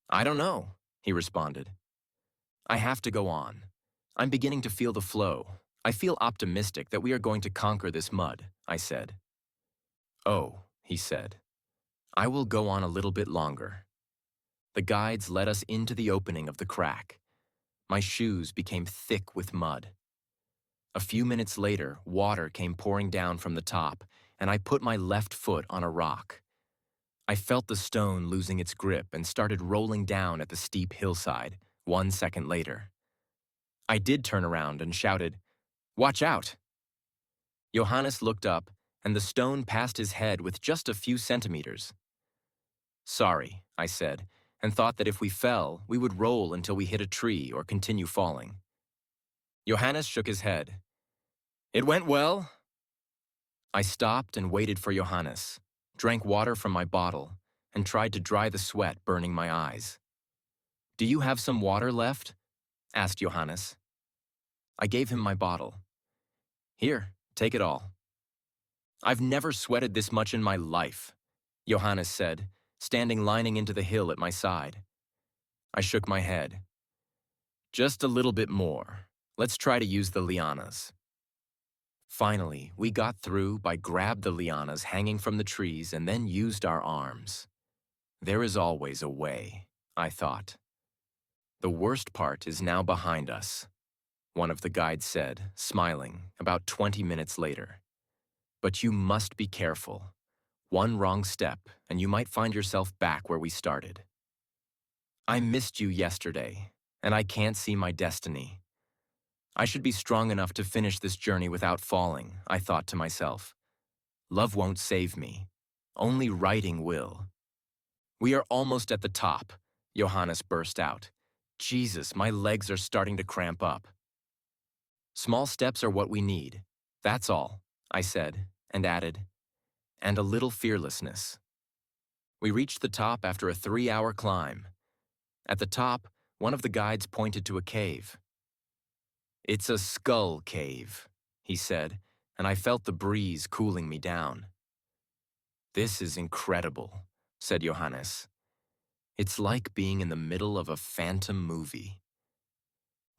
"I don't know," he responded. "I have to go on. I'm beginning to feel the flow. I feel optimistic that we are going to conquer this mud, I said. Oh, he said. I will go on a little bit longer. The guides led us into the opening of the crack. My shoes became thick with mud. A few minutes later, water came pouring down from the top, and I put my left foot on a rock. I felt the stone losing its grip and started rolling down at the steep hillside 1 second later. I did turn around and shouted, "Watch out!" Johannes looked up, and the stone passed his head with just a few centimeters. Sorry, I said, and thought that if we fell, we would roll until we hit a tree or continue falling. Johannes shook his head. It went well. I stopped and waited for Johannes, drank water from my bottle, and tried to dry the sweat burning my eyes. Do you have some water left? Asked Johannes. I gave him my bottle. Here, take it all. I've never sweated this much in my life, Johannes said, standing lining into the hill at my side. I shook my head. Just a little bit more. Let's try to use the lianas. Finally, we got through by grabbed the lianas hanging from the trees and then used our arms. There is always a way, I thought. The worst part is now behind us, one of the guides said, smiling, about 20 minutes later. But you must be careful. One wrong step, and you might find yourself back where we started. I missed you yesterday, and I can't see my destiny. I should be strong enough to finish this journey without falling, I thought to myself. Love won't save me. Only writing will. We are almost at the top, Johannes burst out. Jesus, my legs are starting to cramp up. Small steps are what we need. That's all, I said, and added, and a little fearlessness. We reached the top after a 3-hour climb. At the top, one of the guides pointed to a cave. It's a skull cave, he said, and I felt the breeze cooling me down. This is incredible, said Johannes. It's like being in the middle of a phantom movie.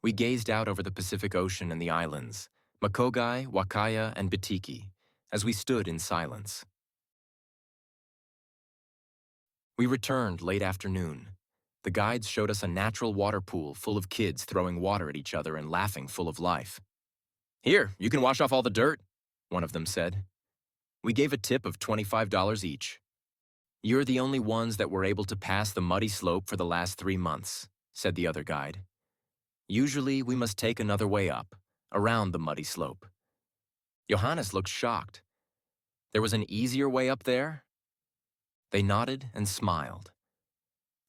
We gazed out over the Pacific Ocean and the islands, Makogai, Wakaya, and Bitiki, as we stood in silence. We returned late afternoon. The guides showed us a natural water pool full of kids throwing water at each other and laughing full of life. Here, you can wash off all the dirt, one of them said. We gave a tip of $25 each. You're the only ones that were able to pass the muddy slope for the last 3 months, said the other guide. Usually, we must take another way up, around the muddy slope. Johannes looked shocked. There was an easier way up there? They nodded and smiled.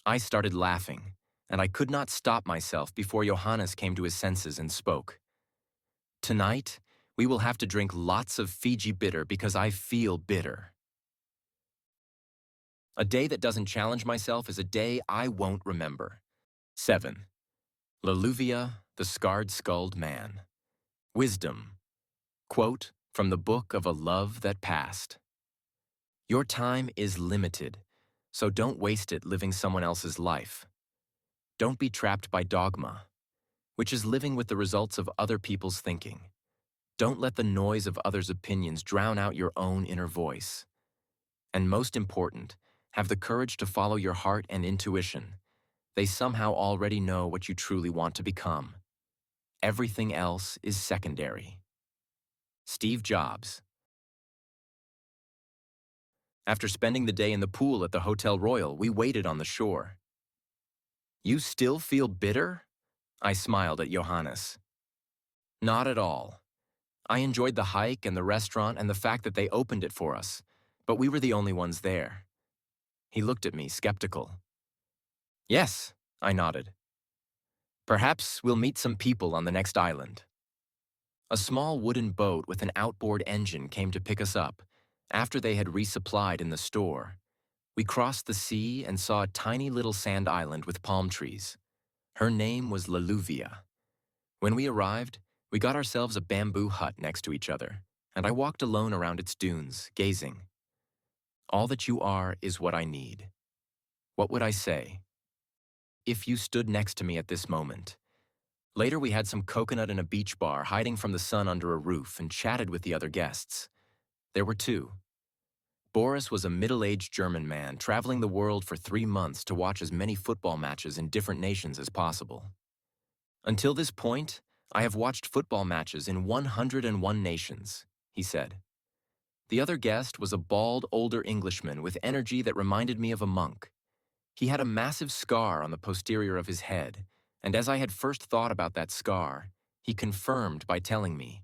I started laughing, and I could not stop myself before Johannes came to his senses and spoke. Tonight, we will have to drink lots of Fiji bitter because I feel bitter. A day that doesn't challenge myself is a day I won't remember. 7. Laluvia, the Scarred-Skulled Man. Wisdom. Quote from the Book of a Love That Passed. Your time is limited, so don't waste it living someone else's life. Don't be trapped by dogma, which is living with the results of other people's thinking. Don't let the noise of others' opinions drown out your own inner voice. And most important, have the courage to follow your heart and intuition. They somehow already know what you truly want to become. Everything else is secondary. Steve Jobs. After spending the day in the pool at the Hotel Royal, we waited on the shore. You still feel bitter? I smiled at Johannes. Not at all. I enjoyed the hike and the restaurant and the fact that they opened it for us, but we were the only ones there. He looked at me, skeptical. Yes, I nodded. Perhaps we'll meet some people on the next island. A small wooden boat with an outboard engine came to pick us up, after they had resupplied in the store. We crossed the sea and saw a tiny little sand island with palm trees. Her name was Laluvia. When we arrived, we got ourselves a bamboo hut next to each other, and I walked alone around its dunes, gazing. All that you are is what I need. What would I say? If you stood next to me at this moment, Later, we had some coconut in a beach bar, hiding from the sun under a roof, and chatted with the other guests. There were two. Boris was a middle-aged German man traveling the world for 3 months to watch as many football matches in different nations as possible. Until this point, I have watched football matches in 101 nations, he said. The other guest was a bald, older Englishman with energy that reminded me of a monk. He had a massive scar on the posterior of his head, and as I had first thought about that scar, he confirmed by telling me,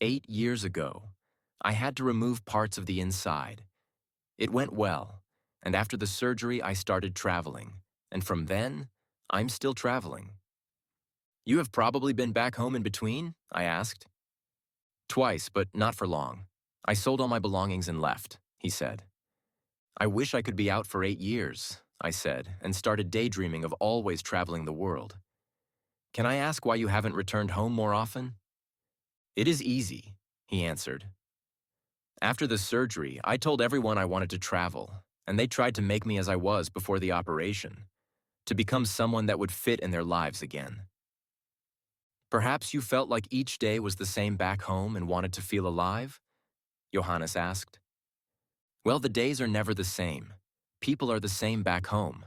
8 years ago, I had to remove parts of the inside. It went well, and after the surgery I started traveling, and from then, I'm still traveling. You have probably been back home in between? I asked. Twice, but not for long. I sold all my belongings and left, he said. I wish I could be out for 8 years, I said, and started daydreaming of always traveling the world. Can I ask why you haven't returned home more often? It is easy, he answered. After the surgery, I told everyone I wanted to travel, and they tried to make me as I was before the operation, to become someone that would fit in their lives again. Perhaps you felt like each day was the same back home and wanted to feel alive? Johannes asked. Well, the days are never the same. People are the same back home.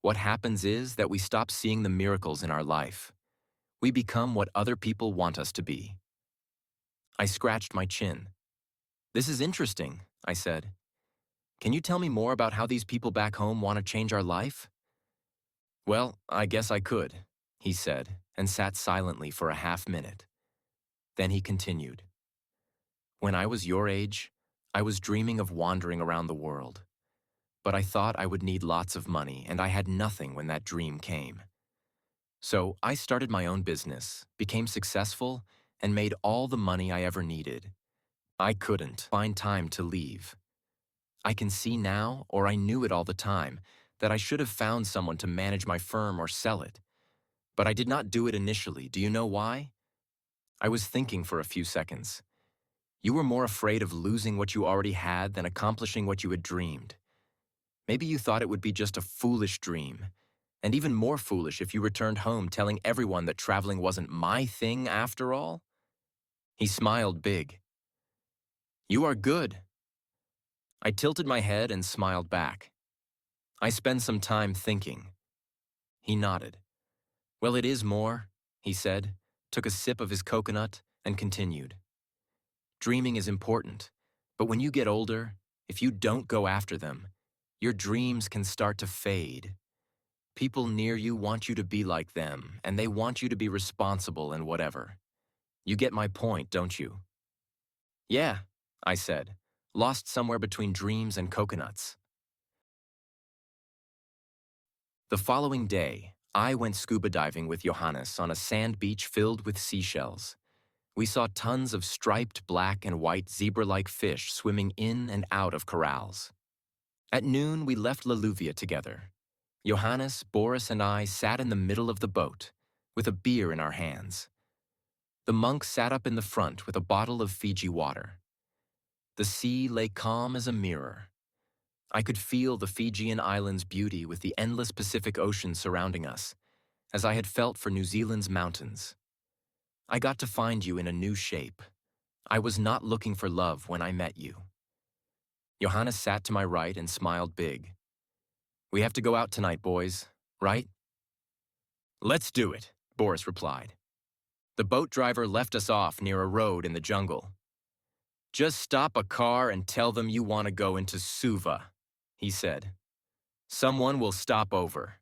What happens is that we stop seeing the miracles in our life. We become what other people want us to be. I scratched my chin. This is interesting, I said. Can you tell me more about how these people back home want to change our life? Well, I guess I could, he said, and sat silently for a half-minute. Then he continued. When I was your age, I was dreaming of wandering around the world. But I thought I would need lots of money, and I had nothing when that dream came. So I started my own business, became successful, and made all the money I ever needed. I couldn't find time to leave. I can see now, or I knew it all the time, that I should have found someone to manage my firm or sell it. But I did not do it initially. Do you know why? I was thinking for a few seconds. You were more afraid of losing what you already had than accomplishing what you had dreamed. Maybe you thought it would be just a foolish dream, and even more foolish if you returned home telling everyone that traveling wasn't my thing after all. He smiled big. You are good. I tilted my head and smiled back. I spend some time thinking. He nodded. Well, it is more, he said, took a sip of his coconut, and continued. Dreaming is important, but when you get older, if you don't go after them, your dreams can start to fade. People near you want you to be like them, and they want you to be responsible and whatever. You get my point, don't you? Yeah, I said, lost somewhere between dreams and coconuts. The following day, I went scuba diving with Johannes on a sand beach filled with seashells. We saw tons of striped black and white zebra-like fish swimming in and out of corrals. At noon, we left Laluvia together. Johannes, Boris, and I sat in the middle of the boat, with a beer in our hands. The monk sat up in the front with a bottle of Fiji water. The sea lay calm as a mirror. I could feel the Fijian island's beauty with the endless Pacific Ocean surrounding us, as I had felt for New Zealand's mountains. I got to find you in a new shape. I was not looking for love when I met you. Johannes sat to my right and smiled big. We have to go out tonight, boys, right? Let's do it, Boris replied. The boat driver left us off near a road in the jungle. Just stop a car and tell them you want to go into Suva, he said. Someone will stop over.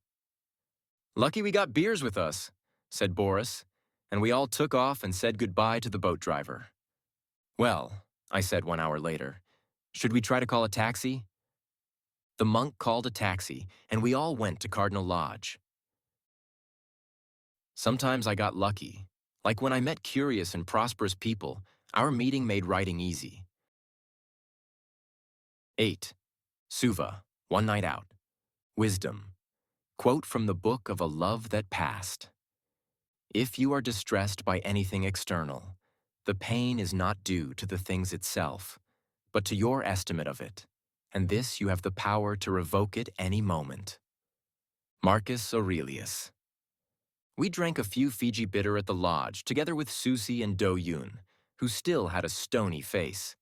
Lucky we got beers with us, said Boris, and we all took off and said goodbye to the boat driver. Well, I said 1 hour later, should we try to call a taxi? The monk called a taxi, and we all went to Cardinal Lodge. Sometimes I got lucky. Like when I met curious and prosperous people, our meeting made writing easy. 8. Suva, one night out. Wisdom. Quote from the book of a love that passed. If you are distressed by anything external, the pain is not due to the things itself, but to your estimate of it, and this you have the power to revoke it any moment. Marcus Aurelius. We drank a few Fiji bitter at the lodge, together with Susie and Do-yoon, who still had a stony face.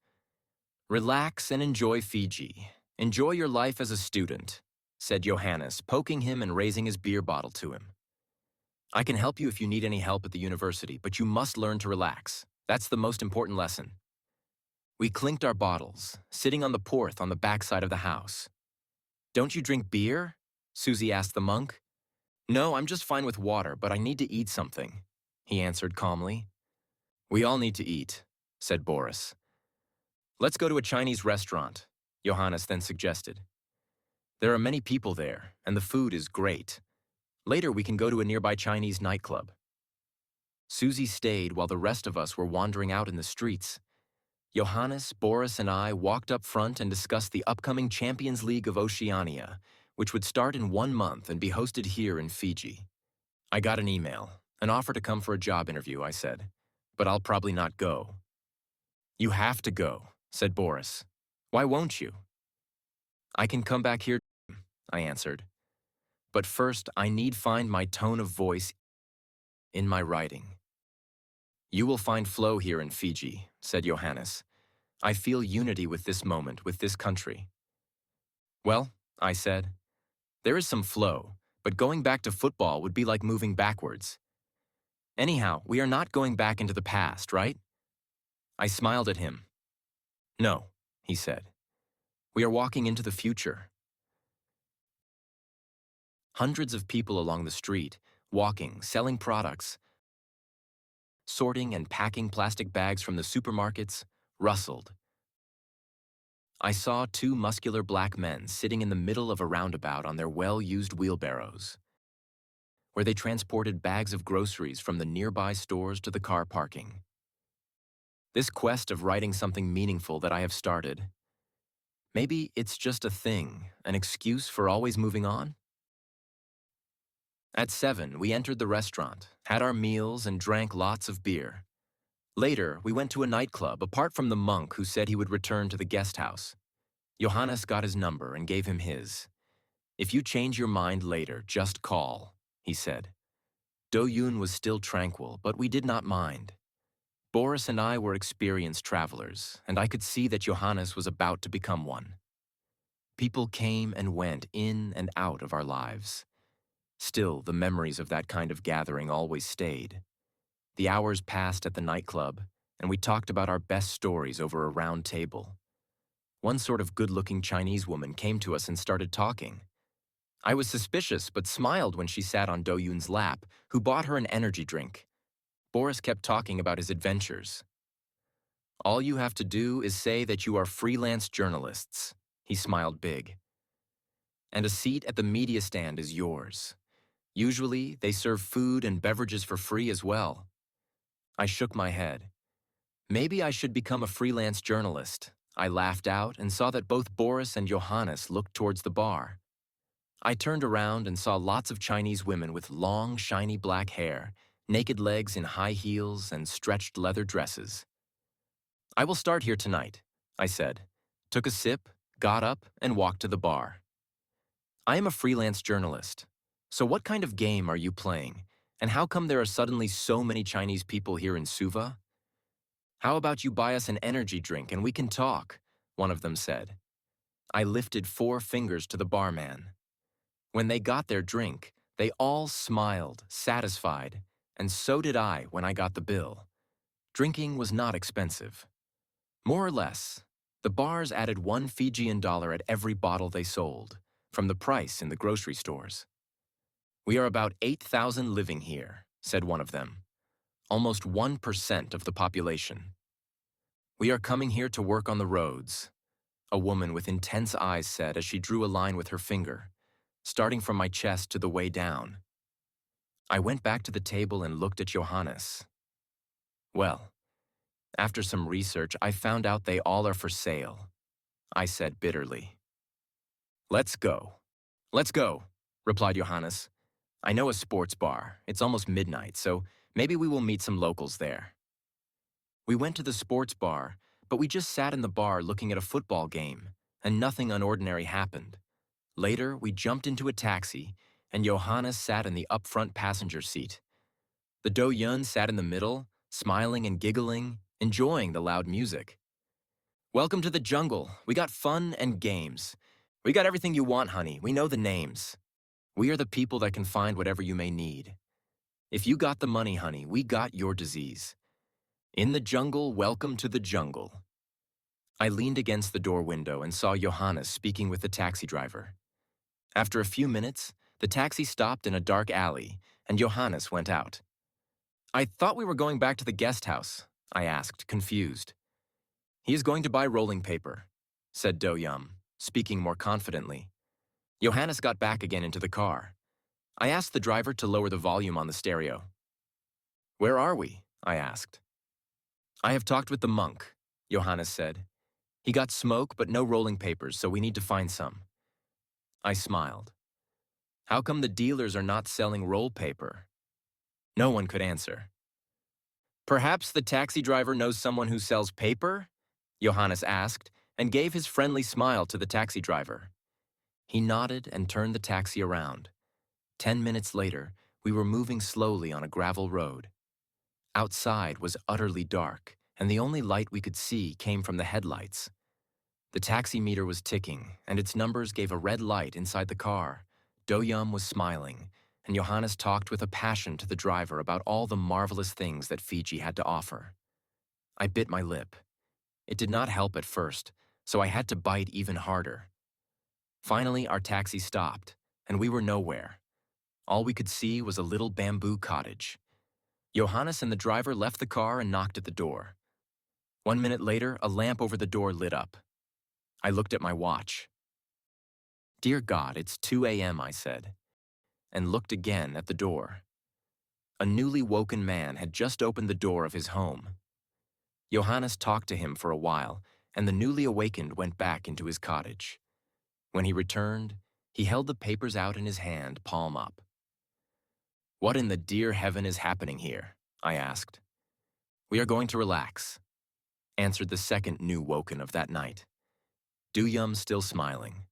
"Relax and enjoy Fiji. Enjoy your life as a student," said Johannes, poking him and raising his beer bottle to him. "I can help you if you need any help at the university, but you must learn to relax. That's the most important lesson." We clinked our bottles, sitting on the porth on the backside of the house. "Don't you drink beer?" Susie asked the monk. "No, I'm just fine with water, but I need to eat something," he answered calmly. "We all need to eat," said Boris. "Let's go to a Chinese restaurant," Johannes then suggested. "There are many people there, and the food is great. Later we can go to a nearby Chinese nightclub." Susie stayed while the rest of us were wandering out in the streets. Johannes, Boris, and I walked up front and discussed the upcoming Champions League of Oceania, which would start in 1 month and be hosted here in Fiji. "I got an email, an offer to come for a job interview," I said, "but I'll probably not go." "You have to go," said Boris. "Why won't you?" "I can come back here," I answered. "But first, I need find my tone of voice in my writing." "You will find flow here in Fiji," said Johannes. "I feel unity with this moment, with this country." "Well," I said, "there is some flow, but going back to football would be like moving backwards. Anyhow, we are not going back into the past, right?" I smiled at him. "No," he said. "We are walking into the future." Hundreds of people along the street, walking, selling products, sorting and packing plastic bags from the supermarkets, rustled. I saw 2 muscular black men sitting in the middle of a roundabout on their well-used wheelbarrows, where they transported bags of groceries from the nearby stores to the car parking. This quest of writing something meaningful that I have started, maybe it's just a thing, an excuse for always moving on? At 7, we entered the restaurant, had our meals, and drank lots of beer. Later, we went to a nightclub apart from the monk who said he would return to the guest house. Johannes got his number and gave him his. "If you change your mind later, just call," he said. Do-yoon was still tranquil, but we did not mind. Boris and I were experienced travelers, and I could see that Johannes was about to become one. People came and went in and out of our lives. Still, the memories of that kind of gathering always stayed. The hours passed at the nightclub, and we talked about our best stories over a round table. One sort of good-looking Chinese woman came to us and started talking. I was suspicious, but smiled when she sat on Do-yoon's lap, who bought her an energy drink. Boris kept talking about his adventures. "All you have to do is say that you are freelance journalists," he smiled big. "And a seat at the media stand is yours. Usually, they serve food and beverages for free as well." I shook my head. Maybe I should become a freelance journalist. I laughed out and saw that both Boris and Johannes looked towards the bar. I turned around and saw lots of Chinese women with long, shiny black hair, naked legs in high heels, and stretched leather dresses. "I will start here tonight," I said, took a sip, got up, and walked to the bar. "I am a freelance journalist. So what kind of game are you playing, and how come there are suddenly so many Chinese people here in Suva?" "How about you buy us an energy drink and we can talk," one of them said. I lifted 4 fingers to the barman. When they got their drink, they all smiled, satisfied, and so did I when I got the bill. Drinking was not expensive. More or less, the bars added 1 Fijian dollar at every bottle they sold, from the price in the grocery stores. "We are about 8,000 living here," said one of them. "Almost 1% of the population. We are coming here to work on the roads," a woman with intense eyes said as she drew a line with her finger, starting from my chest to the way down. I went back to the table and looked at Johannes. "Well, after some research, I found out they all are for sale," I said bitterly. "Let's go." "Let's go," replied Johannes. "I know a sports bar. It's almost midnight, so maybe we will meet some locals there." We went to the sports bar, but we just sat in the bar looking at a football game, and nothing unordinary happened. Later, we jumped into a taxi, and Johannes sat in the up-front passenger seat. The Do-Yun sat in the middle, smiling and giggling, enjoying the loud music. "Welcome to the jungle. We got fun and games. We got everything you want, honey. We know the names. We are the people that can find whatever you may need. If you got the money, honey, we got your disease. In the jungle, welcome to the jungle." I leaned against the door window and saw Johannes speaking with the taxi driver. After a few minutes, the taxi stopped in a dark alley, and Johannes went out. "I thought we were going back to the guest house," I asked, confused. "He is going to buy rolling paper," said Do-Yum, speaking more confidently. Johannes got back again into the car. I asked the driver to lower the volume on the stereo. "Where are we?" I asked. "I have talked with the monk," Johannes said. "He got smoke but no rolling papers, so we need to find some." I smiled. "How come the dealers are not selling roll paper?" No one could answer. "Perhaps the taxi driver knows someone who sells paper?" Johannes asked, and gave his friendly smile to the taxi driver. He nodded and turned the taxi around. 10 minutes later, we were moving slowly on a gravel road. Outside was utterly dark, and the only light we could see came from the headlights. The taxi meter was ticking, and its numbers gave a red light inside the car. Do-Yum was smiling, and Johannes talked with a passion to the driver about all the marvelous things that Fiji had to offer. I bit my lip. It did not help at first, so I had to bite even harder. Finally, our taxi stopped, and we were nowhere. All we could see was a little bamboo cottage. Johannes and the driver left the car and knocked at the door. 1 minute later, a lamp over the door lit up. I looked at my watch. "Dear God, it's 2 a.m., I said, and looked again at the door. A newly woken man had just opened the door of his home. Johannes talked to him for a while, and the newly awakened went back into his cottage. When he returned, he held the papers out in his hand, palm up. "What in the dear heaven is happening here?" I asked. "We are going to relax," answered the second new woken of that night. Do-Yum still smiling.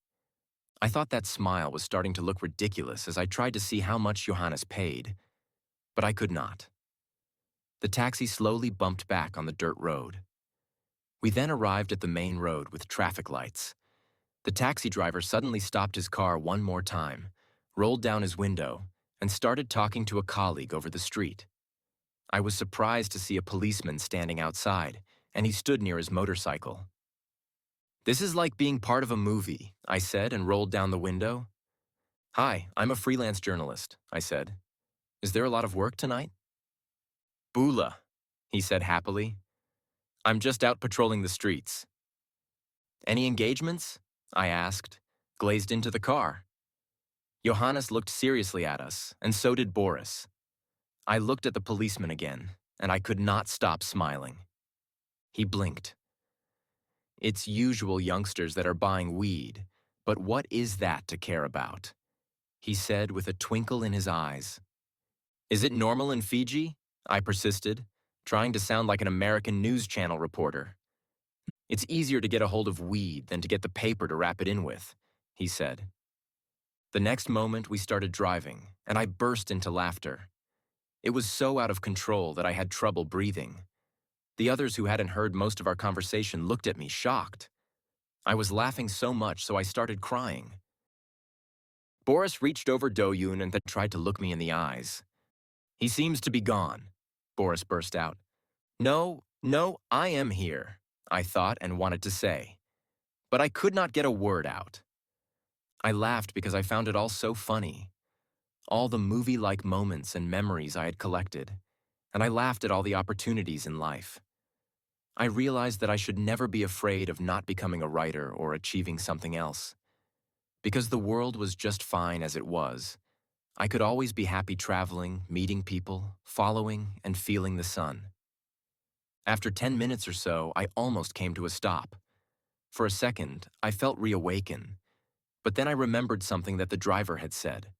I thought that smile was starting to look ridiculous as I tried to see how much Johannes paid, but I could not. The taxi slowly bumped back on the dirt road. We then arrived at the main road with traffic lights. The taxi driver suddenly stopped his car one more time, rolled down his window, and started talking to a colleague over the street. I was surprised to see a policeman standing outside, and he stood near his motorcycle. "This is like being part of a movie," I said and rolled down the window. "Hi, I'm a freelance journalist," I said. "Is there a lot of work tonight?" "Bula," he said happily. "I'm just out patrolling the streets." "Any engagements?" I asked, glazed into the car. Johannes looked seriously at us, and so did Boris. I looked at the policeman again, and I could not stop smiling. He blinked. "It's usual youngsters that are buying weed, but what is that to care about?" he said with a twinkle in his eyes. "Is it normal in Fiji?" I persisted, trying to sound like an American news channel reporter. "It's easier to get a hold of weed than to get the paper to wrap it in with," he said. The next moment we started driving, and I burst into laughter. It was so out of control that I had trouble breathing. The others who hadn't heard most of our conversation looked at me shocked. I was laughing so much, so I started crying. Boris reached over Do-Yun and then tried to look me in the eyes. "He seems to be gone," Boris burst out. No, I am here," I thought and wanted to say. But I could not get a word out. I laughed because I found it all so funny. All the movie-like moments and memories I had collected, and I laughed at all the opportunities in life. I realized that I should never be afraid of not becoming a writer or achieving something else. Because the world was just fine as it was, I could always be happy traveling, meeting people, following, and feeling the sun. After 10 minutes or so, I almost came to a stop. For a second, I felt reawaken, but then I remembered something that the driver had said.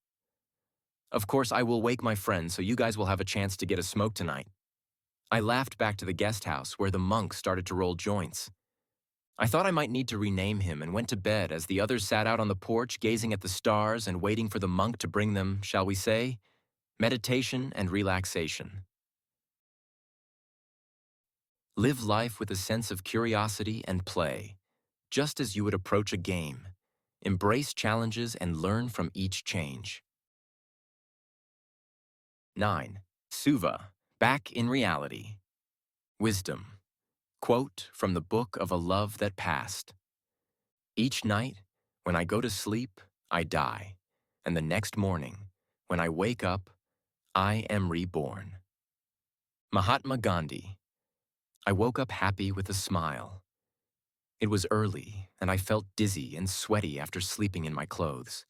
"Of course, I will wake my friends so you guys will have a chance to get a smoke tonight." I laughed back to the guest house where the monk started to roll joints. I thought I might need to rename him and went to bed as the others sat out on the porch gazing at the stars and waiting for the monk to bring them, shall we say, meditation and relaxation. Live life with a sense of curiosity and play, just as you would approach a game. Embrace challenges and learn from each change. 9. Suva, back in reality. Wisdom. Quote from the Book of a Love That Passed. Each night, when I go to sleep, I die, and the next morning, when I wake up, I am reborn. Mahatma Gandhi. I woke up happy with a smile. It was early, and I felt dizzy and sweaty after sleeping in my clothes.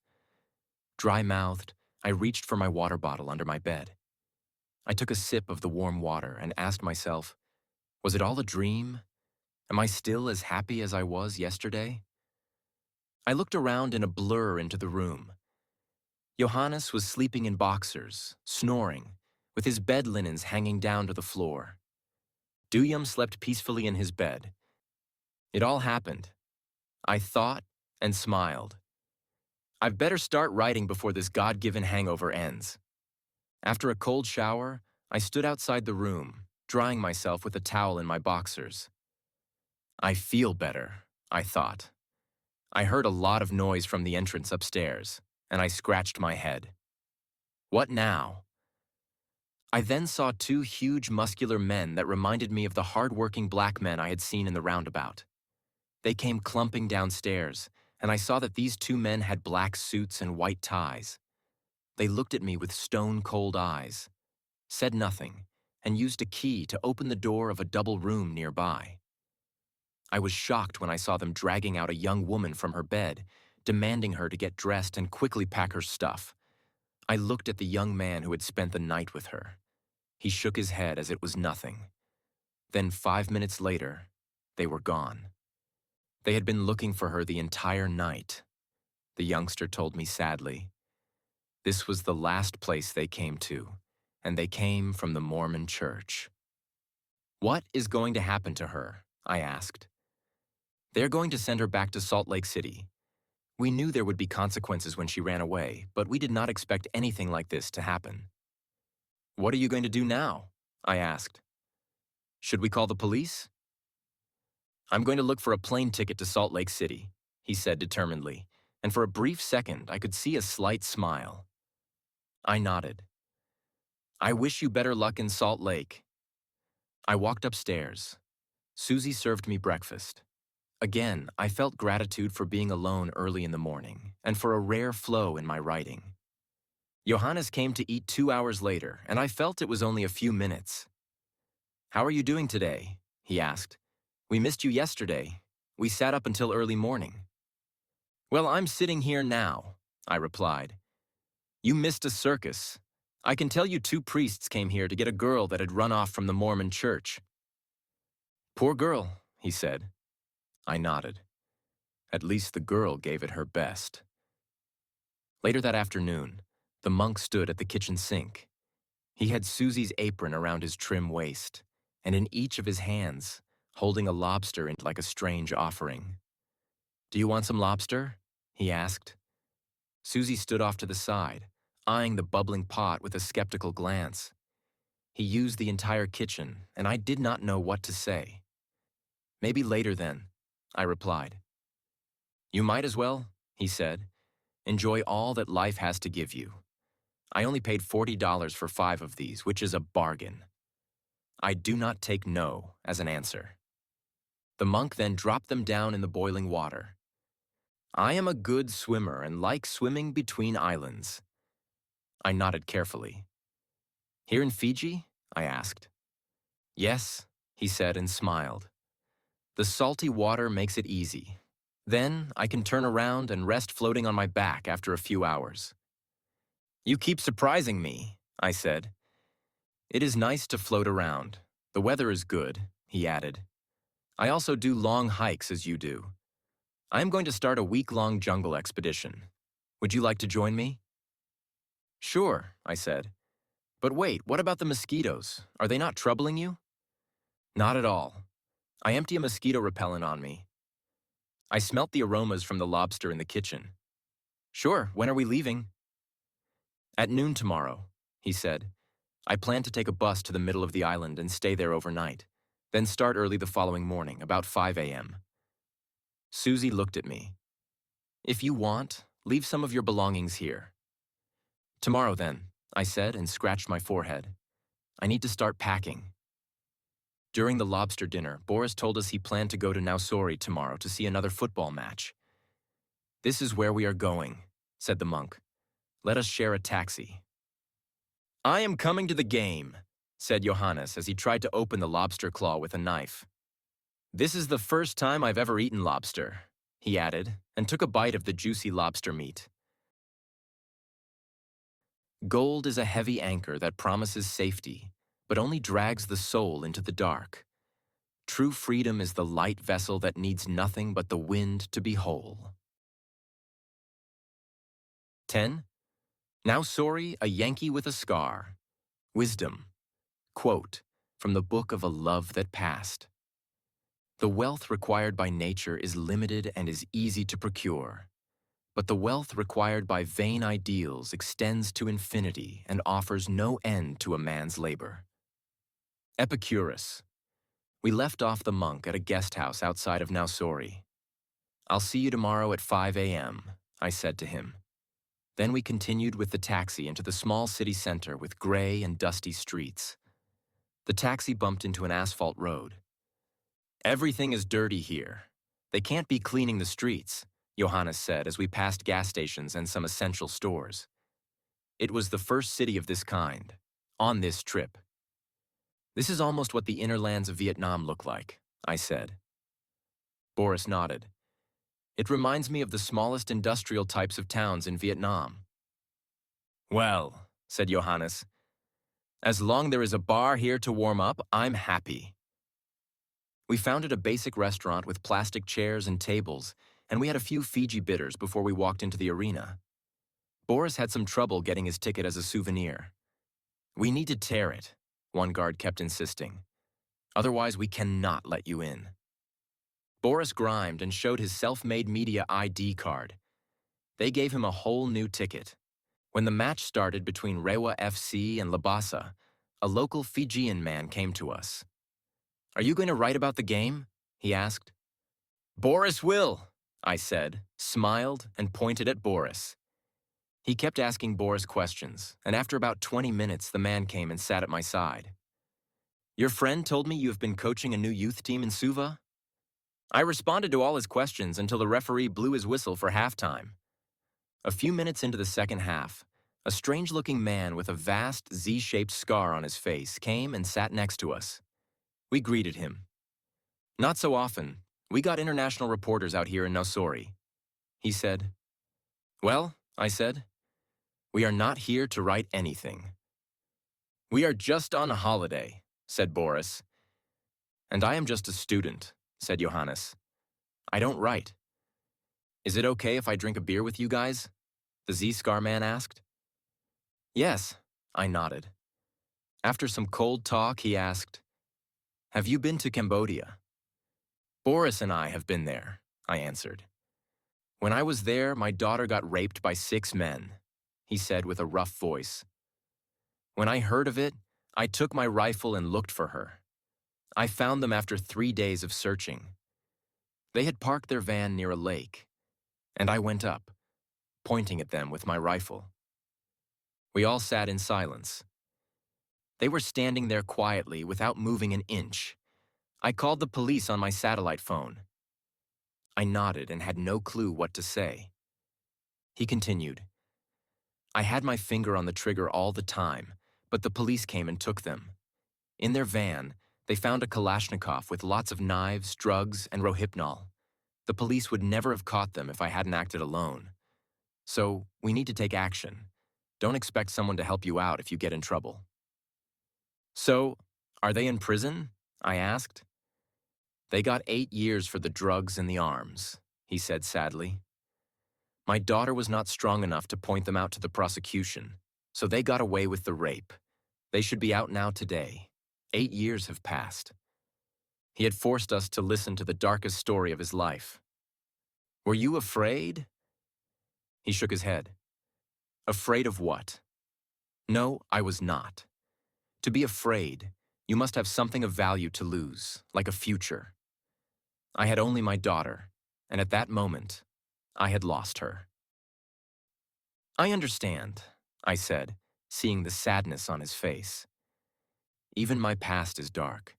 Dry-mouthed, I reached for my water bottle under my bed. I took a sip of the warm water and asked myself, was it all a dream? Am I still as happy as I was yesterday? I looked around in a blur into the room. Johannes was sleeping in boxers, snoring, with his bed linens hanging down to the floor. Duyum slept peacefully in his bed. It all happened. I thought and smiled. I've better start writing before this God-given hangover ends. After a cold shower, I stood outside the room, drying myself with a towel in my boxers. I feel better, I thought. I heard a lot of noise from the entrance upstairs, and I scratched my head. What now? I then saw two huge muscular men that reminded me of the hard-working black men I had seen in the roundabout. They came clumping downstairs, and I saw that these two men had black suits and white ties. They looked at me with stone-cold eyes, said nothing, and used a key to open the door of a double room nearby. I was shocked when I saw them dragging out a young woman from her bed, demanding her to get dressed and quickly pack her stuff. I looked at the young man who had spent the night with her. He shook his head as it was nothing. Then 5 minutes later, they were gone. They had been looking for her the entire night, the youngster told me sadly. This was the last place they came to, and they came from the Mormon church. What is going to happen to her? I asked. They're going to send her back to Salt Lake City. We knew there would be consequences when she ran away, but we did not expect anything like this to happen. What are you going to do now? I asked. Should we call the police? I'm going to look for a plane ticket to Salt Lake City, he said determinedly, and for a brief second I could see a slight smile. I nodded. I wish you better luck in Salt Lake. I walked upstairs. Susie served me breakfast. Again, I felt gratitude for being alone early in the morning and for a rare flow in my writing. Johannes came to eat 2 hours later, and I felt it was only a few minutes. How are you doing today? He asked. We missed you yesterday. We sat up until early morning. Well, I'm sitting here now, I replied. You missed a circus. I can tell you 2 priests came here to get a girl that had run off from the Mormon church. Poor girl, he said. I nodded. At least the girl gave it her best. Later that afternoon, the monk stood at the kitchen sink. He had Susie's apron around his trim waist, and in each of his hands, holding a lobster in like a strange offering. Do you want some lobster? He asked. Susie stood off to the side, eyeing the bubbling pot with a skeptical glance. He used the entire kitchen, and I did not know what to say. Maybe later then, I replied. You might as well, he said. Enjoy all that life has to give you. I only paid $40 for 5 of these, which is a bargain. I do not take no as an answer. The monk then dropped them down in the boiling water. I am a good swimmer and like swimming between islands. I nodded carefully. Here in Fiji? I asked. Yes, he said and smiled. The salty water makes it easy. Then I can turn around and rest floating on my back after a few hours. You keep surprising me, I said. It is nice to float around. The weather is good, he added. I also do long hikes as you do. I am going to start a week-long jungle expedition. Would you like to join me? Sure, I said. But wait, what about the mosquitoes? Are they not troubling you? Not at all. I empty a mosquito repellent on me. I smelt the aromas from the lobster in the kitchen. Sure, when are we leaving? At noon tomorrow, he said. I plan to take a bus to the middle of the island and stay there overnight, then start early the following morning, about 5 a.m. Susie looked at me. If you want, leave some of your belongings here. Tomorrow then, I said and scratched my forehead. I need to start packing. During the lobster dinner, Boris told us he planned to go to Nausori tomorrow to see another football match. This is where we are going, said the monk. Let us share a taxi. I am coming to the game, said Johannes as he tried to open the lobster claw with a knife. This is the first time I've ever eaten lobster, he added, and took a bite of the juicy lobster meat. Gold is a heavy anchor that promises safety, but only drags the soul into the dark. True freedom is the light vessel that needs nothing but the wind to be whole. 10. Nausori, a Yankee with a scar. Wisdom. Quote, from the book of a love that passed. The wealth required by nature is limited and is easy to procure. But the wealth required by vain ideals extends to infinity and offers no end to a man's labor. Epicurus. We left off the monk at a guest house outside of Nausori. I'll see you tomorrow at 5 a.m., I said to him. Then we continued with the taxi into the small city center with gray and dusty streets. The taxi bumped into an asphalt road. Everything is dirty here. They can't be cleaning the streets, Johannes said as we passed gas stations and some essential stores. It was the first city of this kind, on this trip. This is almost what the inner lands of Vietnam look like, I said. Boris nodded. It reminds me of the smallest industrial types of towns in Vietnam. Well, said Johannes, as long there is a bar here to warm up, I'm happy. We founded a basic restaurant with plastic chairs and tables, and we had a few Fiji bitters before we walked into the arena. Boris had some trouble getting his ticket as a souvenir. We need to tear it, one guard kept insisting. Otherwise, we cannot let you in. Boris grimed and showed his self-made media ID card. They gave him a whole new ticket. When the match started between Rewa FC and Labasa, a local Fijian man came to us. Are you going to write about the game? He asked. Boris will, I said, smiled, and pointed at Boris. He kept asking Boris questions, and after about 20 minutes, the man came and sat at my side. Your friend told me you have been coaching a new youth team in Suva? I responded to all his questions until the referee blew his whistle for halftime. A few minutes into the second half, a strange-looking man with a vast Z-shaped scar on his face came and sat next to us. We greeted him. Not so often. We got international reporters out here in Nausori. He said. Well, I said, we are not here to write anything. We are just on a holiday, said Boris. And I am just a student, said Johannes. I don't write. Is it okay if I drink a beer with you guys? The Z-Scar man asked. Yes, I nodded. After some cold talk, he asked, have you been to Cambodia? Boris and I have been there, I answered. When I was there, my daughter got raped by 6 men, he said with a rough voice. When I heard of it, I took my rifle and looked for her. I found them after 3 days of searching. They had parked their van near a lake, and I went up, pointing at them with my rifle. We all sat in silence. They were standing there quietly without moving an inch. I called the police on my satellite phone. I nodded and had no clue what to say. He continued. I had my finger on the trigger all the time, but the police came and took them. In their van, they found a Kalashnikov with lots of knives, drugs, and Rohypnol. The police would never have caught them if I hadn't acted alone. So, we need to take action. Don't expect someone to help you out if you get in trouble. So, are they in prison? I asked. They got 8 years for the drugs and the arms, he said sadly. My daughter was not strong enough to point them out to the prosecution, so they got away with the rape. They should be out now today. 8 years have passed. He had forced us to listen to the darkest story of his life. Were you afraid? He shook his head. Afraid of what? No, I was not. To be afraid, you must have something of value to lose, like a future. I had only my daughter, and at that moment, I had lost her. I understand, I said, seeing the sadness on his face. Even my past is dark.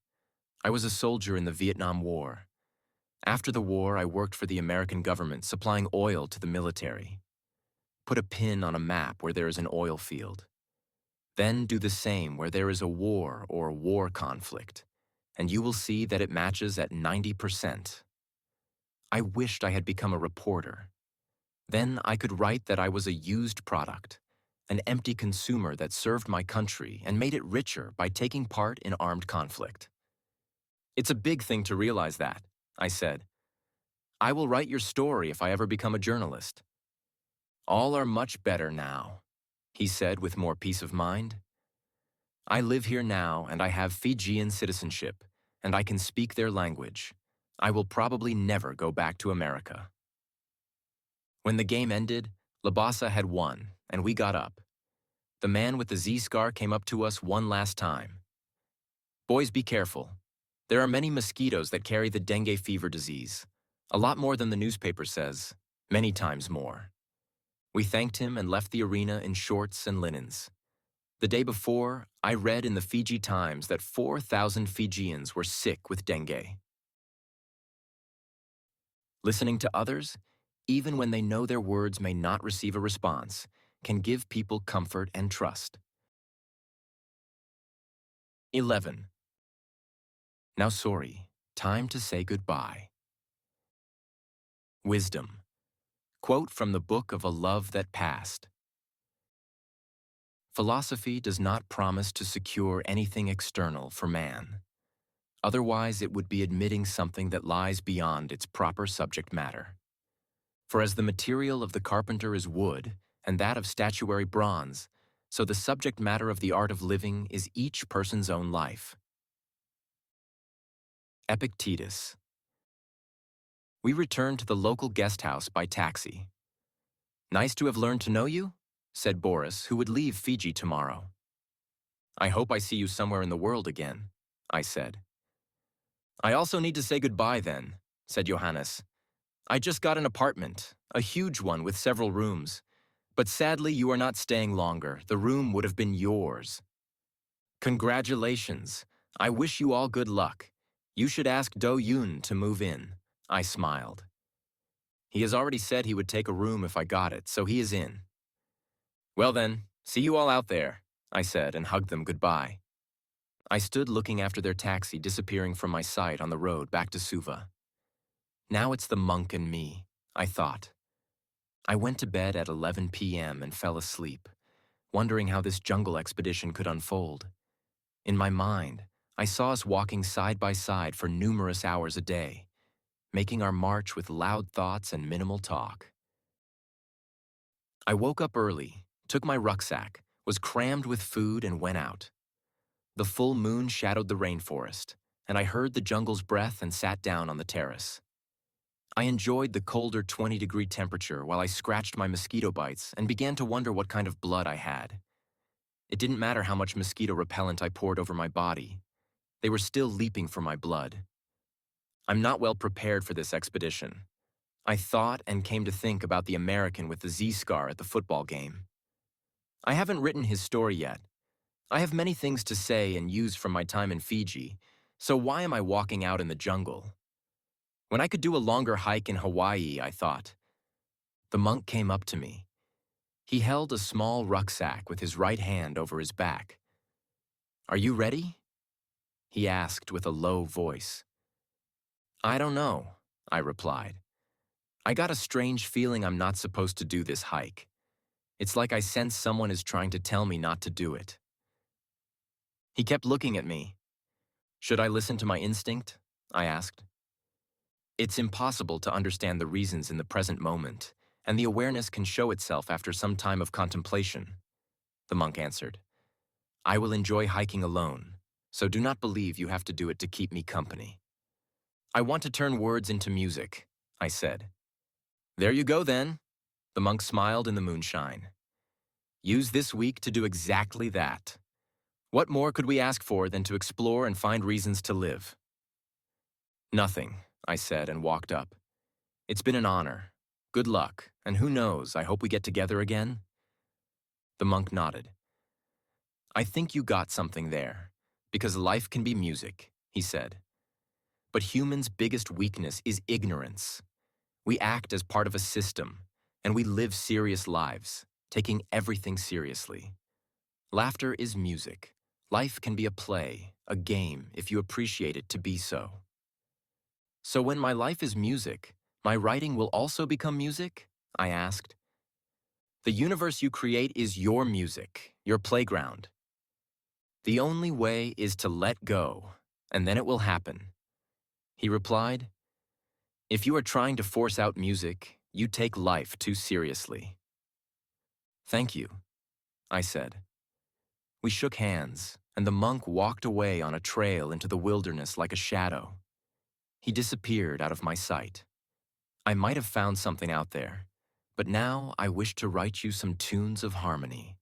I was a soldier in the Vietnam War. After the war, I worked for the American government supplying oil to the military. Put a pin on a map where there is an oil field. Then do the same where there is a war or war conflict, and you will see that it matches at 90%. I wished I had become a reporter. Then I could write that I was a used product, an empty consumer that served my country and made it richer by taking part in armed conflict. It's a big thing to realize that, I said. I will write your story if I ever become a journalist. All are much better now, he said with more peace of mind. I live here now and I have Fijian citizenship, and I can speak their language. I will probably never go back to America. When the game ended, Labasa had won, and we got up. The man with the Z-scar came up to us one last time. Boys, be careful. There are many mosquitoes that carry the dengue fever disease. A lot more than the newspaper says, many times more. We thanked him and left the arena in shorts and linens. The day before, I read in the Fiji Times that 4,000 Fijians were sick with dengue. Listening to others, even when they know their words may not receive a response, can give people comfort and trust. 11. Now sorry, time to say goodbye. Wisdom. Quote from the book of A Love That Passed. Philosophy does not promise to secure anything external for man. Otherwise, it would be admitting something that lies beyond its proper subject matter. For as the material of the carpenter is wood, and that of statuary bronze, so the subject matter of the art of living is each person's own life. Epictetus. We returned to the local guest house by taxi. Nice to have learned to know you, said Boris, who would leave Fiji tomorrow. I hope I see you somewhere in the world again, I said. I also need to say goodbye then, said Johannes. I just got an apartment, a huge one with several rooms. But sadly, you are not staying longer. The room would have been yours. Congratulations. I wish you all good luck. You should ask Do Yoon to move in. I smiled. He has already said he would take a room if I got it, so he is in. Well then, see you all out there, I said and hugged them goodbye. I stood looking after their taxi disappearing from my sight on the road back to Suva. Now it's the monk and me, I thought. I went to bed at 11 p.m. and fell asleep, wondering how this jungle expedition could unfold. In my mind, I saw us walking side by side for numerous hours a day, making our march with loud thoughts and minimal talk. I woke up early, took my rucksack, was crammed with food and went out. The full moon shadowed the rainforest, and I heard the jungle's breath and sat down on the terrace. I enjoyed the colder 20-degree temperature while I scratched my mosquito bites and began to wonder what kind of blood I had. It didn't matter how much mosquito repellent I poured over my body. They were still leaping for my blood. I'm not well prepared for this expedition. I thought and came to think about the American with the Z-scar at the football game. I haven't written his story yet. I have many things to say and use from my time in Fiji, so why am I walking out in the jungle? When I could do a longer hike in Hawaii, I thought. The monk came up to me. He held a small rucksack with his right hand over his back. Are you ready? He asked with a low voice. I don't know, I replied. I got a strange feeling I'm not supposed to do this hike. It's like I sense someone is trying to tell me not to do it. He kept looking at me. Should I listen to my instinct? I asked. It's impossible to understand the reasons in the present moment, and the awareness can show itself after some time of contemplation, the monk answered. I will enjoy hiking alone, so do not believe you have to do it to keep me company. I want to turn words into music, I said. There you go then, the monk smiled in the moonshine. Use this week to do exactly that. What more could we ask for than to explore and find reasons to live? Nothing, I said and walked up. It's been an honor. Good luck, and who knows, I hope we get together again. The monk nodded. I think you got something there, because life can be music, he said. But humans' biggest weakness is ignorance. We act as part of a system, and we live serious lives, taking everything seriously. Laughter is music. Life can be a play, a game, if you appreciate it to be so. So when my life is music, my writing will also become music? I asked. The universe you create is your music, your playground. The only way is to let go, and then it will happen. He replied, if you are trying to force out music, you take life too seriously. Thank you, I said. We shook hands, and the monk walked away on a trail into the wilderness like a shadow. He disappeared out of my sight. I might have found something out there, but now I wish to write you some tunes of harmony.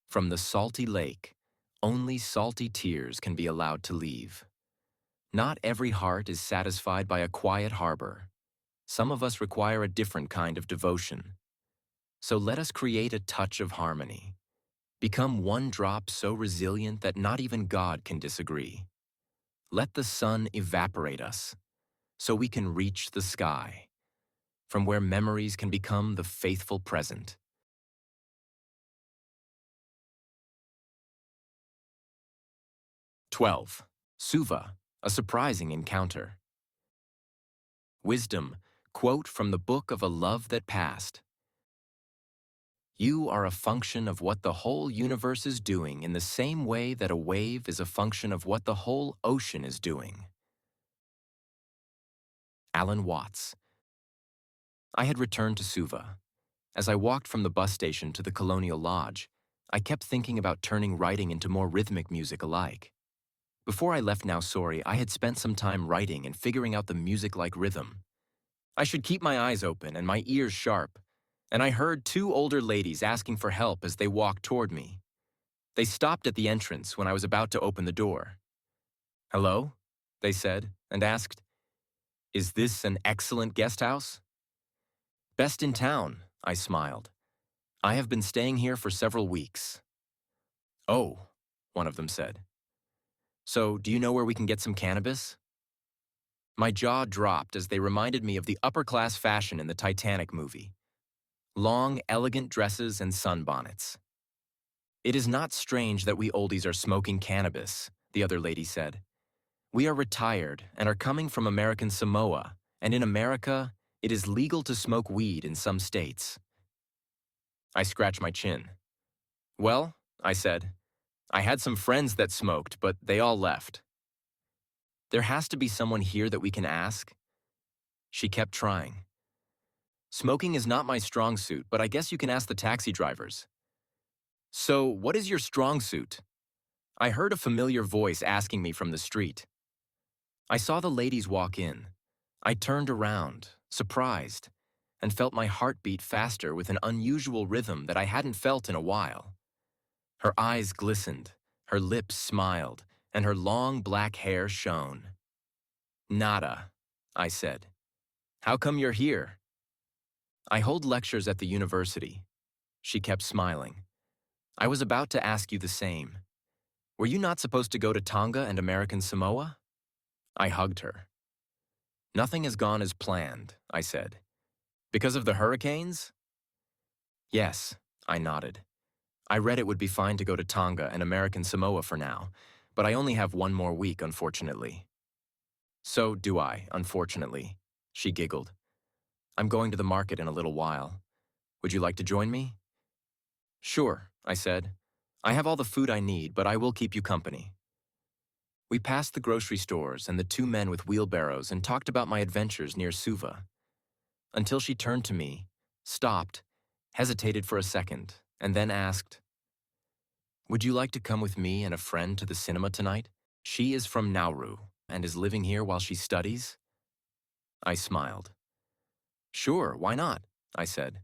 From the salty lake, only salty tears can be allowed to leave. Not every heart is satisfied by a quiet harbor. Some of us require a different kind of devotion. So let us create a touch of harmony. Become one drop so resilient that not even God can disagree. Let the sun evaporate us, so we can reach the sky, from where memories can become the faithful present. "12. Suva, a surprising encounter. Wisdom, quote from the book of a love that passed. You are a function of what the whole universe is doing in the same way that a wave is a function of what the whole ocean is doing. Alan Watts. I had returned to Suva. As I walked from the bus station to the Colonial Lodge, I kept thinking about turning writing into more rhythmic music alike. Before I left Nausori, I had spent some time writing and figuring out the music-like rhythm. I should keep my eyes open and my ears sharp, and I heard two older ladies asking for help as they walked toward me. They stopped at the entrance when I was about to open the door. "Hello?" they said, and asked, "Is this an excellent guest house?" "Best in town," I smiled. "I have been staying here for several weeks." "Oh," one of them said. "So, do you know where we can get some cannabis?" My jaw dropped as they reminded me of the upper-class fashion in the Titanic movie. Long, elegant dresses and sunbonnets. "It is not strange that we oldies are smoking cannabis," the other lady said. "We are retired and are coming from American Samoa, and in America, it is legal to smoke weed in some states." I scratched my chin. "Well," I said, "I had some friends that smoked, but they all left." "There has to be someone here that we can ask." She kept trying. "Smoking is not my strong suit, but I guess you can ask the taxi drivers." "So, what is your strong suit?" I heard a familiar voice asking me from the street. I saw the ladies walk in. I turned around, surprised, and felt my heart beat faster with an unusual rhythm that I hadn't felt in a while. Her eyes glistened, her lips smiled, and her long black hair shone. "Nada," I said. "How come you're here?" "I hold lectures at the university." She kept smiling. "I was about to ask you the same. Were you not supposed to go to Tonga and American Samoa?" I hugged her. "Nothing has gone as planned," I said. "Because of the hurricanes?" "Yes," I nodded. "I read it would be fine to go to Tonga and American Samoa for now, but I only have one more week, unfortunately." "So do I, unfortunately," she giggled. "I'm going to the market in a little while. Would you like to join me?" "Sure," I said. "I have all the food I need, but I will keep you company." We passed the grocery stores and the two men with wheelbarrows and talked about my adventures near Suva. Until she turned to me, stopped, hesitated for a second, and then asked, "Would you like to come with me and a friend to the cinema tonight? She is from Nauru and is living here while she studies." I smiled. Sure, why not? I said.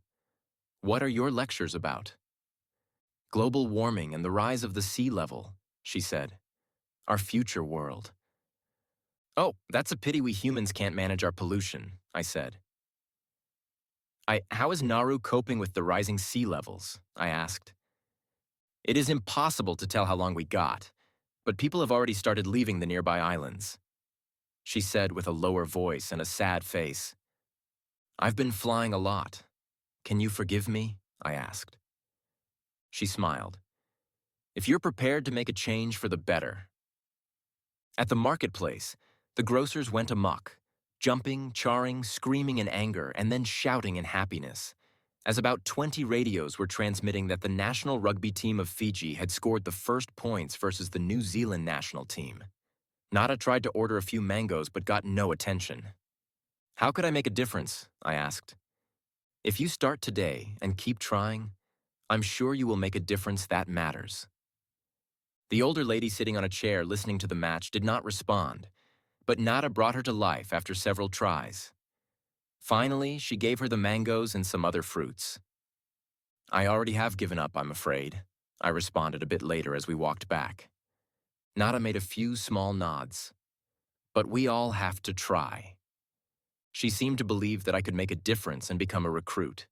What are your lectures about? Global warming and the rise of the sea level, she said. Our future world. Oh, that's a pity we humans can't manage our pollution, I said. How is Nauru coping with the rising sea levels? I asked. It is impossible to tell how long we got, but people have already started leaving the nearby islands, she said with a lower voice and a sad face. I've been flying a lot. Can you forgive me? I asked. She smiled. If you're prepared to make a change for the better. At the marketplace, the grocers went amok, jumping, charring, screaming in anger, and then shouting in happiness, as about 20 radios were transmitting that the national rugby team of Fiji had scored the first points versus the New Zealand national team. Nada tried to order a few mangoes but got no attention. How could I make a difference? I asked. If you start today and keep trying, I'm sure you will make a difference that matters. The older lady sitting on a chair listening to the match did not respond, but Nada brought her to life after several tries. Finally, she gave her the mangoes and some other fruits. I already have given up, I'm afraid, I responded a bit later as we walked back. Nada made a few small nods. But we all have to try. She seemed to believe that I could make a difference and become a recruit.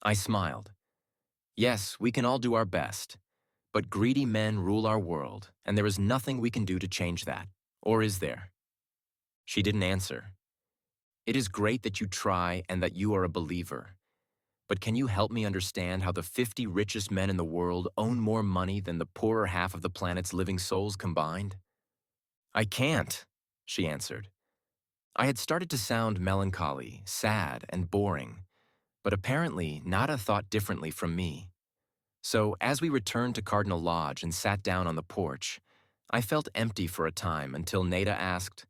I smiled. Yes, we can all do our best, but greedy men rule our world, and there is nothing we can do to change that. Or is there? She didn't answer. It is great that you try and that you are a believer. But can you help me understand how the 50 richest men in the world own more money than the poorer half of the planet's living souls combined? I can't, she answered. I had started to sound melancholy, sad, and boring, but apparently Nada thought differently from me. So as we returned to Cardinal Lodge and sat down on the porch, I felt empty for a time until Nada asked,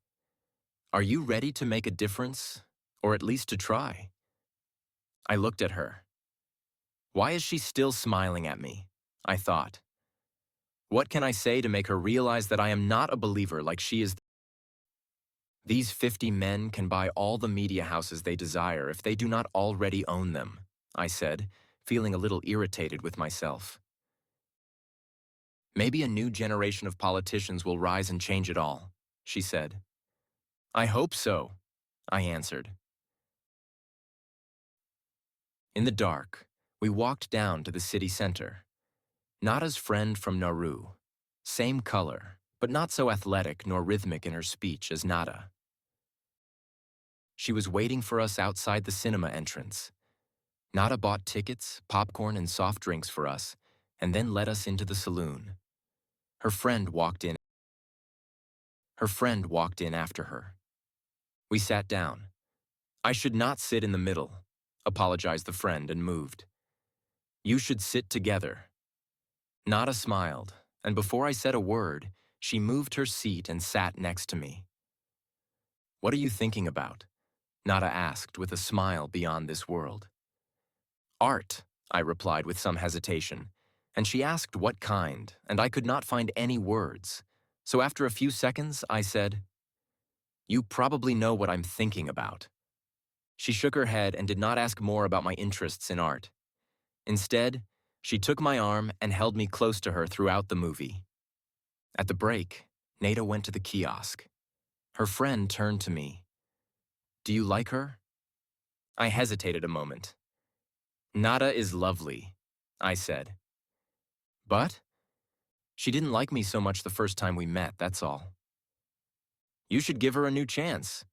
Are you ready to make a difference, or at least to try? I looked at her. Why is she still smiling at me? I thought. What can I say to make her realize that I am not a believer like she is? These 50 men can buy all the media houses they desire if they do not already own them, I said, feeling a little irritated with myself. Maybe a new generation of politicians will rise and change it all, she said. I hope so, I answered. In the dark, we walked down to the city center. Nada's friend from Nauru, same color, but not so athletic nor rhythmic in her speech as Nada. She was waiting for us outside the cinema entrance. Nada bought tickets, popcorn, and soft drinks for us, and then led us into the saloon. Her friend walked in after her. We sat down. I should not sit in the middle, apologized the friend and moved. You should sit together. Nada smiled, and before I said a word, she moved her seat and sat next to me. What are you thinking about? Nada asked with a smile beyond this world. Art, I replied with some hesitation, and she asked what kind, and I could not find any words. So after a few seconds, I said, You probably know what I'm thinking about. She shook her head and did not ask more about my interests in art. Instead, she took my arm and held me close to her throughout the movie. At the break, Nada went to the kiosk. Her friend turned to me. Do you like her? I hesitated a moment. Nada is lovely, I said. But? She didn't like me so much the first time we met, that's all. You should give her a new chance.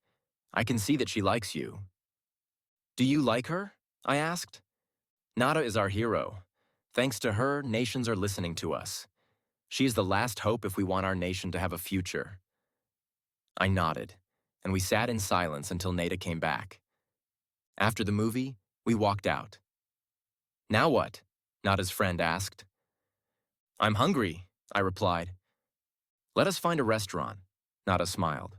I can see that she likes you. Do you like her? I asked. Nada is our hero. Thanks to her, nations are listening to us. She is the last hope if we want our nation to have a future. I nodded, and we sat in silence until Nada came back. After the movie, we walked out. Now what? Nada's friend asked. I'm hungry, I replied. Let us find a restaurant, Nada smiled.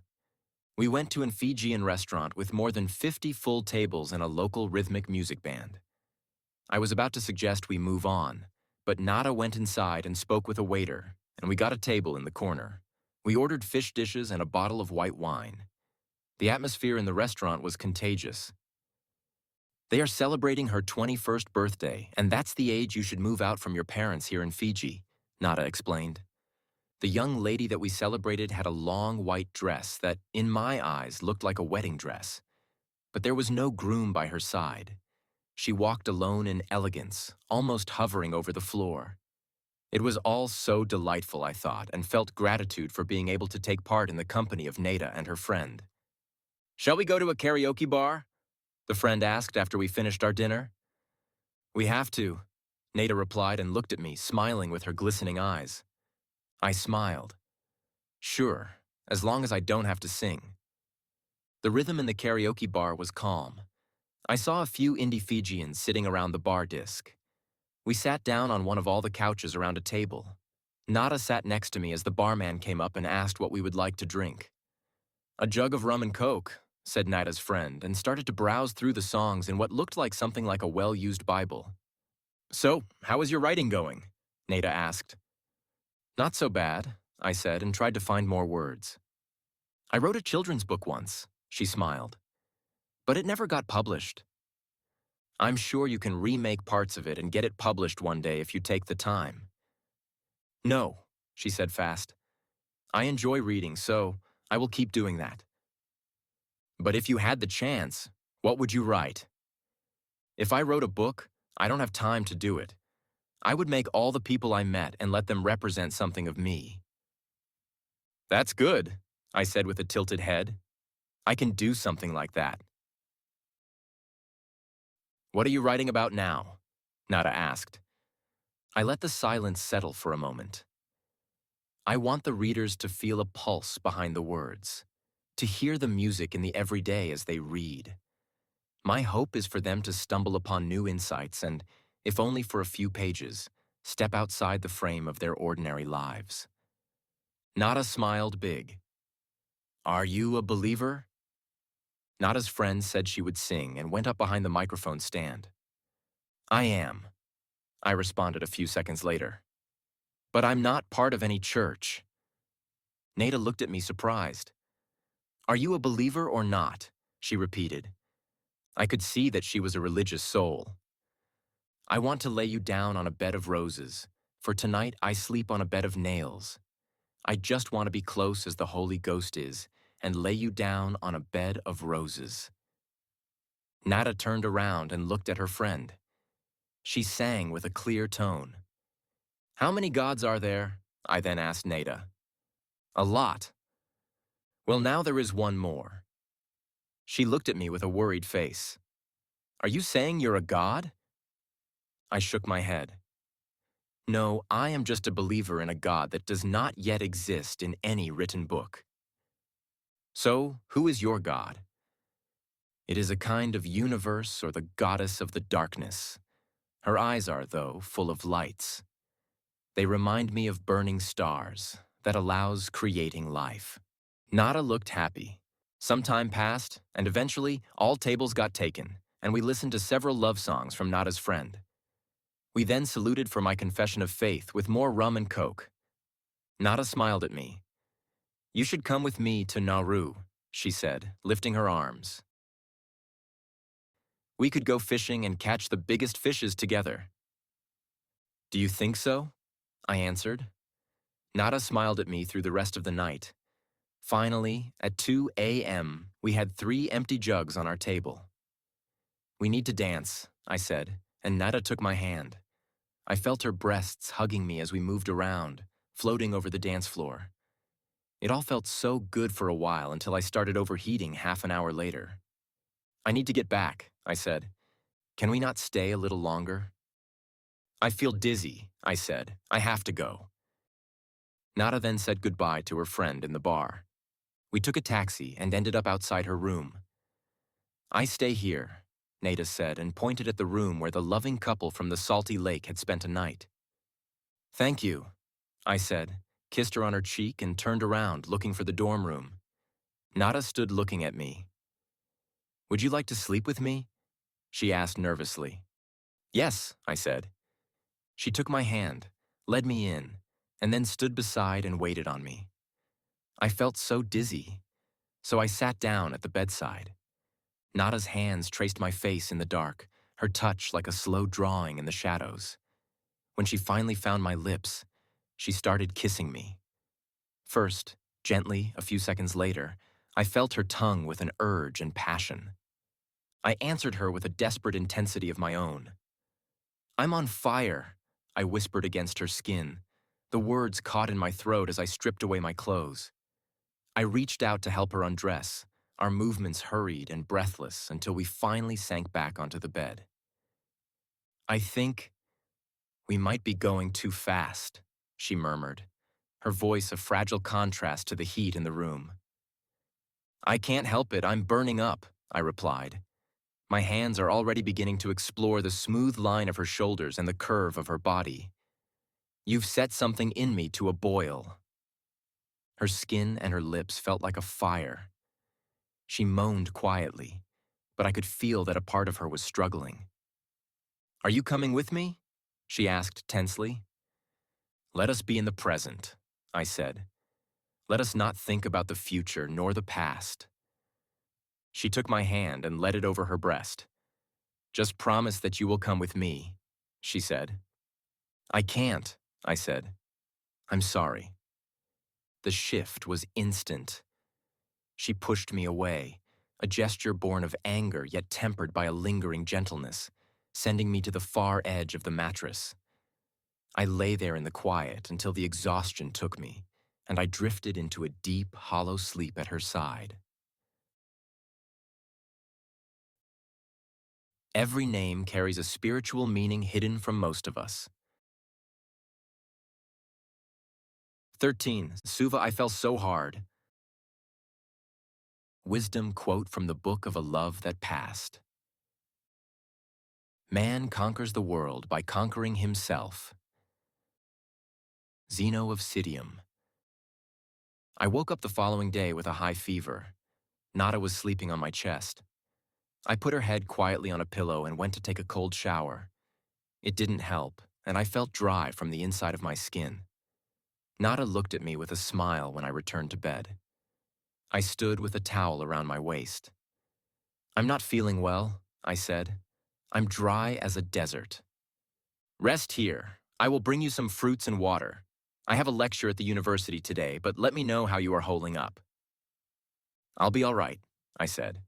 We went to an Fijian restaurant with more than 50 full tables and a local rhythmic music band. I was about to suggest we move on, but Nada went inside and spoke with a waiter, and we got a table in the corner. We ordered fish dishes and a bottle of white wine. The atmosphere in the restaurant was contagious. They are celebrating her 21st birthday, and that's the age you should move out from your parents here in Fiji, Nada explained. The young lady that we celebrated had a long white dress that, in my eyes, looked like a wedding dress. But there was no groom by her side. She walked alone in elegance, almost hovering over the floor. It was all so delightful, I thought, and felt gratitude for being able to take part in the company of Nada and her friend. "Shall we go to a karaoke bar?" the friend asked after we finished our dinner. "We have to," Nada replied and looked at me, smiling with her glistening eyes. I smiled. "Sure, as long as I don't have to sing." The rhythm in the karaoke bar was calm. I saw a few indie Fijians sitting around the bar disc. We sat down on one of all the couches around a table. Nada sat next to me as the barman came up and asked what we would like to drink. "A jug of rum and coke," said Nada's friend, and started to browse through the songs in what looked like something like a well-used Bible. "So, how is your writing going?" Nada asked. "Not so bad," I said, and tried to find more words. "I wrote a children's book once," she smiled. "But it never got published." "I'm sure you can remake parts of it and get it published one day if you take the time." "No," she said fast. "I enjoy reading, so I will keep doing that." "But if you had the chance, what would you write?" "If I wrote a book, I don't have time to do it. I would make all the people I met and let them represent something of me." "That's good," I said with a tilted head. "I can do something like that." "What are you writing about now?" Nada asked. I let the silence settle for a moment. I want the readers to feel a pulse behind the words, to hear the music in the everyday as they read. My hope is for them to stumble upon new insights and, if only for a few pages, step outside the frame of their ordinary lives. Nada smiled big. "Are you a believer?" Nada's friend said she would sing and went up behind the microphone stand. "I am," I responded a few seconds later. "But I'm not part of any church." Nada looked at me surprised. "Are you a believer or not?" she repeated. I could see that she was a religious soul. "I want to lay you down on a bed of roses, for tonight I sleep on a bed of nails. I just want to be close as the Holy Ghost is and lay you down on a bed of roses." Nada turned around and looked at her friend. She sang with a clear tone. "How many gods are there?" I then asked Nada. "A lot." "Well, now there is one more." She looked at me with a worried face. "Are you saying you're a god?" I shook my head. "No, I am just a believer in a God that does not yet exist in any written book." "So, who is your God?" "It is a kind of universe or the goddess of the darkness. Her eyes are, though, full of lights. They remind me of burning stars that allows creating life." Nada looked happy. Some time passed, and eventually all tables got taken, and we listened to several love songs from Nada's friend. We then saluted for my confession of faith with more rum and coke. Nada smiled at me. "You should come with me to Nauru," she said, lifting her arms. "We could go fishing and catch the biggest fishes together." "Do you think so?" I answered. Nada smiled at me through the rest of the night. Finally, at 2 a.m., we had 3 empty jugs on our table. "We need to dance," I said, and Nada took my hand. I felt her breasts hugging me as we moved around, floating over the dance floor. It all felt so good for a while until I started overheating half an hour later. "I need to get back," I said. "Can we not stay a little longer?" "I feel dizzy," I said. "I have to go." Nada then said goodbye to her friend in the bar. We took a taxi and ended up outside her room. "I stay here," Nada said and pointed at the room where the loving couple from the salty lake had spent a night. "Thank you," I said, kissed her on her cheek and turned around looking for the dorm room. Nada stood looking at me. "Would you like to sleep with me?" she asked nervously. "Yes," I said. She took my hand, led me in, and then stood beside and waited on me. I felt so dizzy, so I sat down at the bedside. Nada's hands traced my face in the dark, her touch like a slow drawing in the shadows. When she finally found my lips, she started kissing me. First, gently, a few seconds later, I felt her tongue with an urge and passion. I answered her with a desperate intensity of my own. "I'm on fire," I whispered against her skin, the words caught in my throat as I stripped away my clothes. I reached out to help her undress, our movements hurried and breathless until we finally sank back onto the bed. "I think we might be going too fast," she murmured, her voice a fragile contrast to the heat in the room. "I can't help it, I'm burning up," I replied. My hands are already beginning to explore the smooth line of her shoulders and the curve of her body. "You've set something in me to a boil." Her skin and her lips felt like a fire. She moaned quietly, but I could feel that a part of her was struggling. "Are you coming with me?" she asked tensely. "Let us be in the present," I said. "Let us not think about the future nor the past." She took my hand and led it over her breast. "Just promise that you will come with me," she said. "I can't," I said. "I'm sorry." The shift was instant. She pushed me away, a gesture born of anger yet tempered by a lingering gentleness, sending me to the far edge of the mattress. I lay there in the quiet until the exhaustion took me, and I drifted into a deep, hollow sleep at her side. Every name carries a spiritual meaning hidden from most of us. 13. Suva, I fell so hard. Wisdom quote from the book of a love that passed. Man conquers the world by conquering himself. Zeno of Citium. I woke up the following day with a high fever. Nada was sleeping on my chest. I put her head quietly on a pillow and went to take a cold shower. It didn't help, and I felt dry from the inside of my skin. Nada looked at me with a smile when I returned to bed. I stood with a towel around my waist. "I'm not feeling well," I said. "I'm dry as a desert." "Rest here. I will bring you some fruits and water. I have a lecture at the university today, but let me know how you are holding up." "I'll be all right," I said.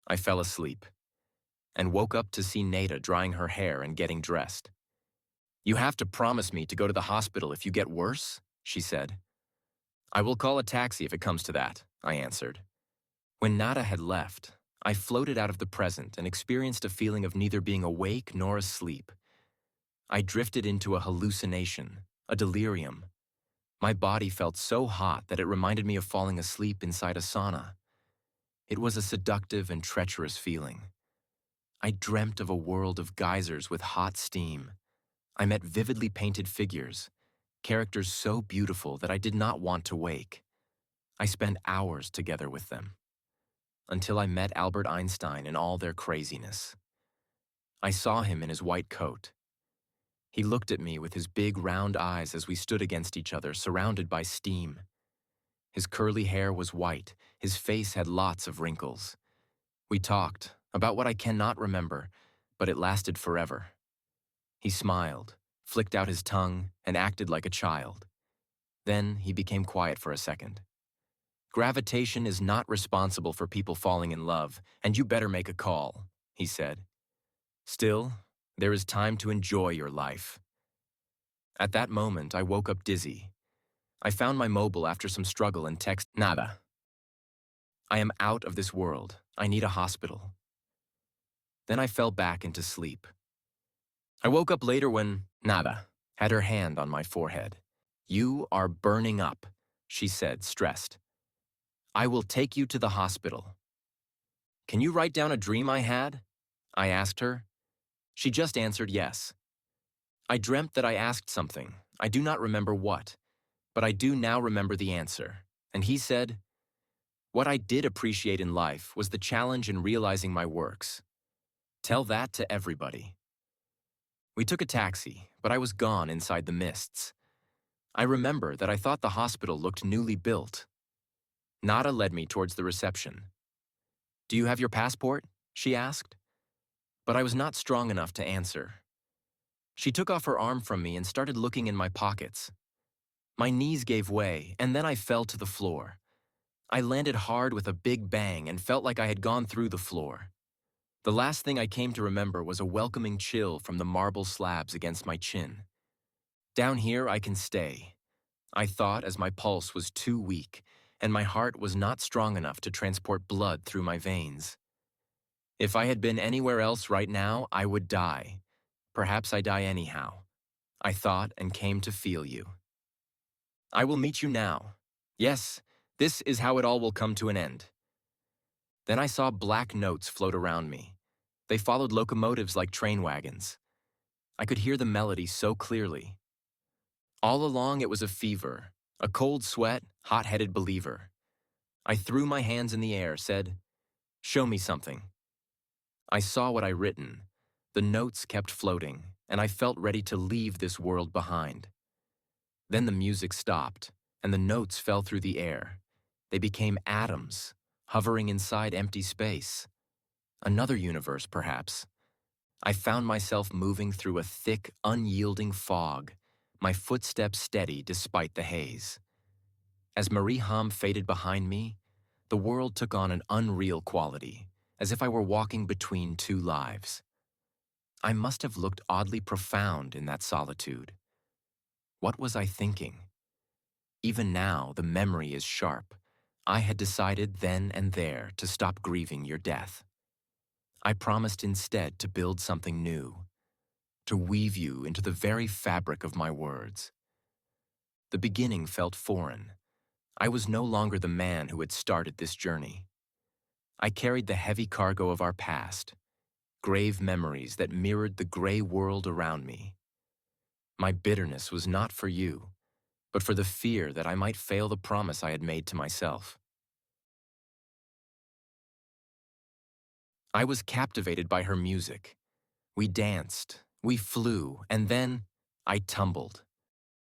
I fell asleep and woke up to see Nada drying her hair and getting dressed. "You have to promise me to go to the hospital if you get worse," she said. "I will call a taxi if it comes to that," I answered. When Nada had left, I floated out of the present and experienced a feeling of neither being awake nor asleep. I drifted into a hallucination, a delirium. My body felt so hot that it reminded me of falling asleep inside a sauna. It was a seductive and treacherous feeling. I dreamt of a world of geysers with hot steam. I met vividly painted figures, characters so beautiful that I did not want to wake. I spent hours together with them, until I met Albert Einstein in all their craziness. I saw him in his white coat. He looked at me with his big round eyes as we stood against each other, surrounded by steam. His curly hair was white, his face had lots of wrinkles. We talked about what I cannot remember, but it lasted forever. He smiled, flicked out his tongue, and acted like a child. Then he became quiet for a second. "Gravitation is not responsible for people falling in love, and you better make a call," he said. "Still, there is time to enjoy your life." At that moment, I woke up dizzy. I found my mobile after some struggle and text, "Nada. I am out of this world. I need a hospital." Then I fell back into sleep. I woke up later when Nada had her hand on my forehead. "You are burning up," she said, stressed. "I will take you to the hospital." "Can you write down a dream I had?" I asked her. She just answered yes. I dreamt that I asked something. I do not remember what, but I do now remember the answer. And he said, "What I did appreciate in life was the challenge in realizing my works. Tell that to everybody." We took a taxi, but I was gone inside the mists. I remember that I thought the hospital looked newly built. Nada led me towards the reception. Do you have your passport? She asked. But I was not strong enough to answer. She took off her arm from me and started looking in my pockets. My knees gave way, and then I fell to the floor. I landed hard with a big bang and felt like I had gone through the floor. The last thing I came to remember was a welcoming chill from the marble slabs against my chin. Down here I can stay, I thought as my pulse was too weak and my heart was not strong enough to transport blood through my veins. If I had been anywhere else right now, I would die. Perhaps I die anyhow, I thought and came to feel you. I will meet you now. Yes, this is how it all will come to an end. Then I saw black notes float around me. They followed locomotives like train wagons. I could hear the melody so clearly. All along it was a fever, a cold sweat, hot-headed believer. I threw my hands in the air, said, "Show me something." I saw what I written. The notes kept floating, and I felt ready to leave this world behind. Then the music stopped, and the notes fell through the air. They became atoms, hovering inside empty space. Another universe, perhaps. I found myself moving through a thick, unyielding fog, my footsteps steady despite the haze. As Marie Hom faded behind me, the world took on an unreal quality, as if I were walking between two lives. I must have looked oddly profound in that solitude. What was I thinking? Even now, the memory is sharp. I had decided then and there to stop grieving your death. I promised instead to build something new, to weave you into the very fabric of my words. The beginning felt foreign. I was no longer the man who had started this journey. I carried the heavy cargo of our past, grave memories that mirrored the gray world around me. My bitterness was not for you, but for the fear that I might fail the promise I had made to myself. I was captivated by her music. We danced, we flew, and then I tumbled.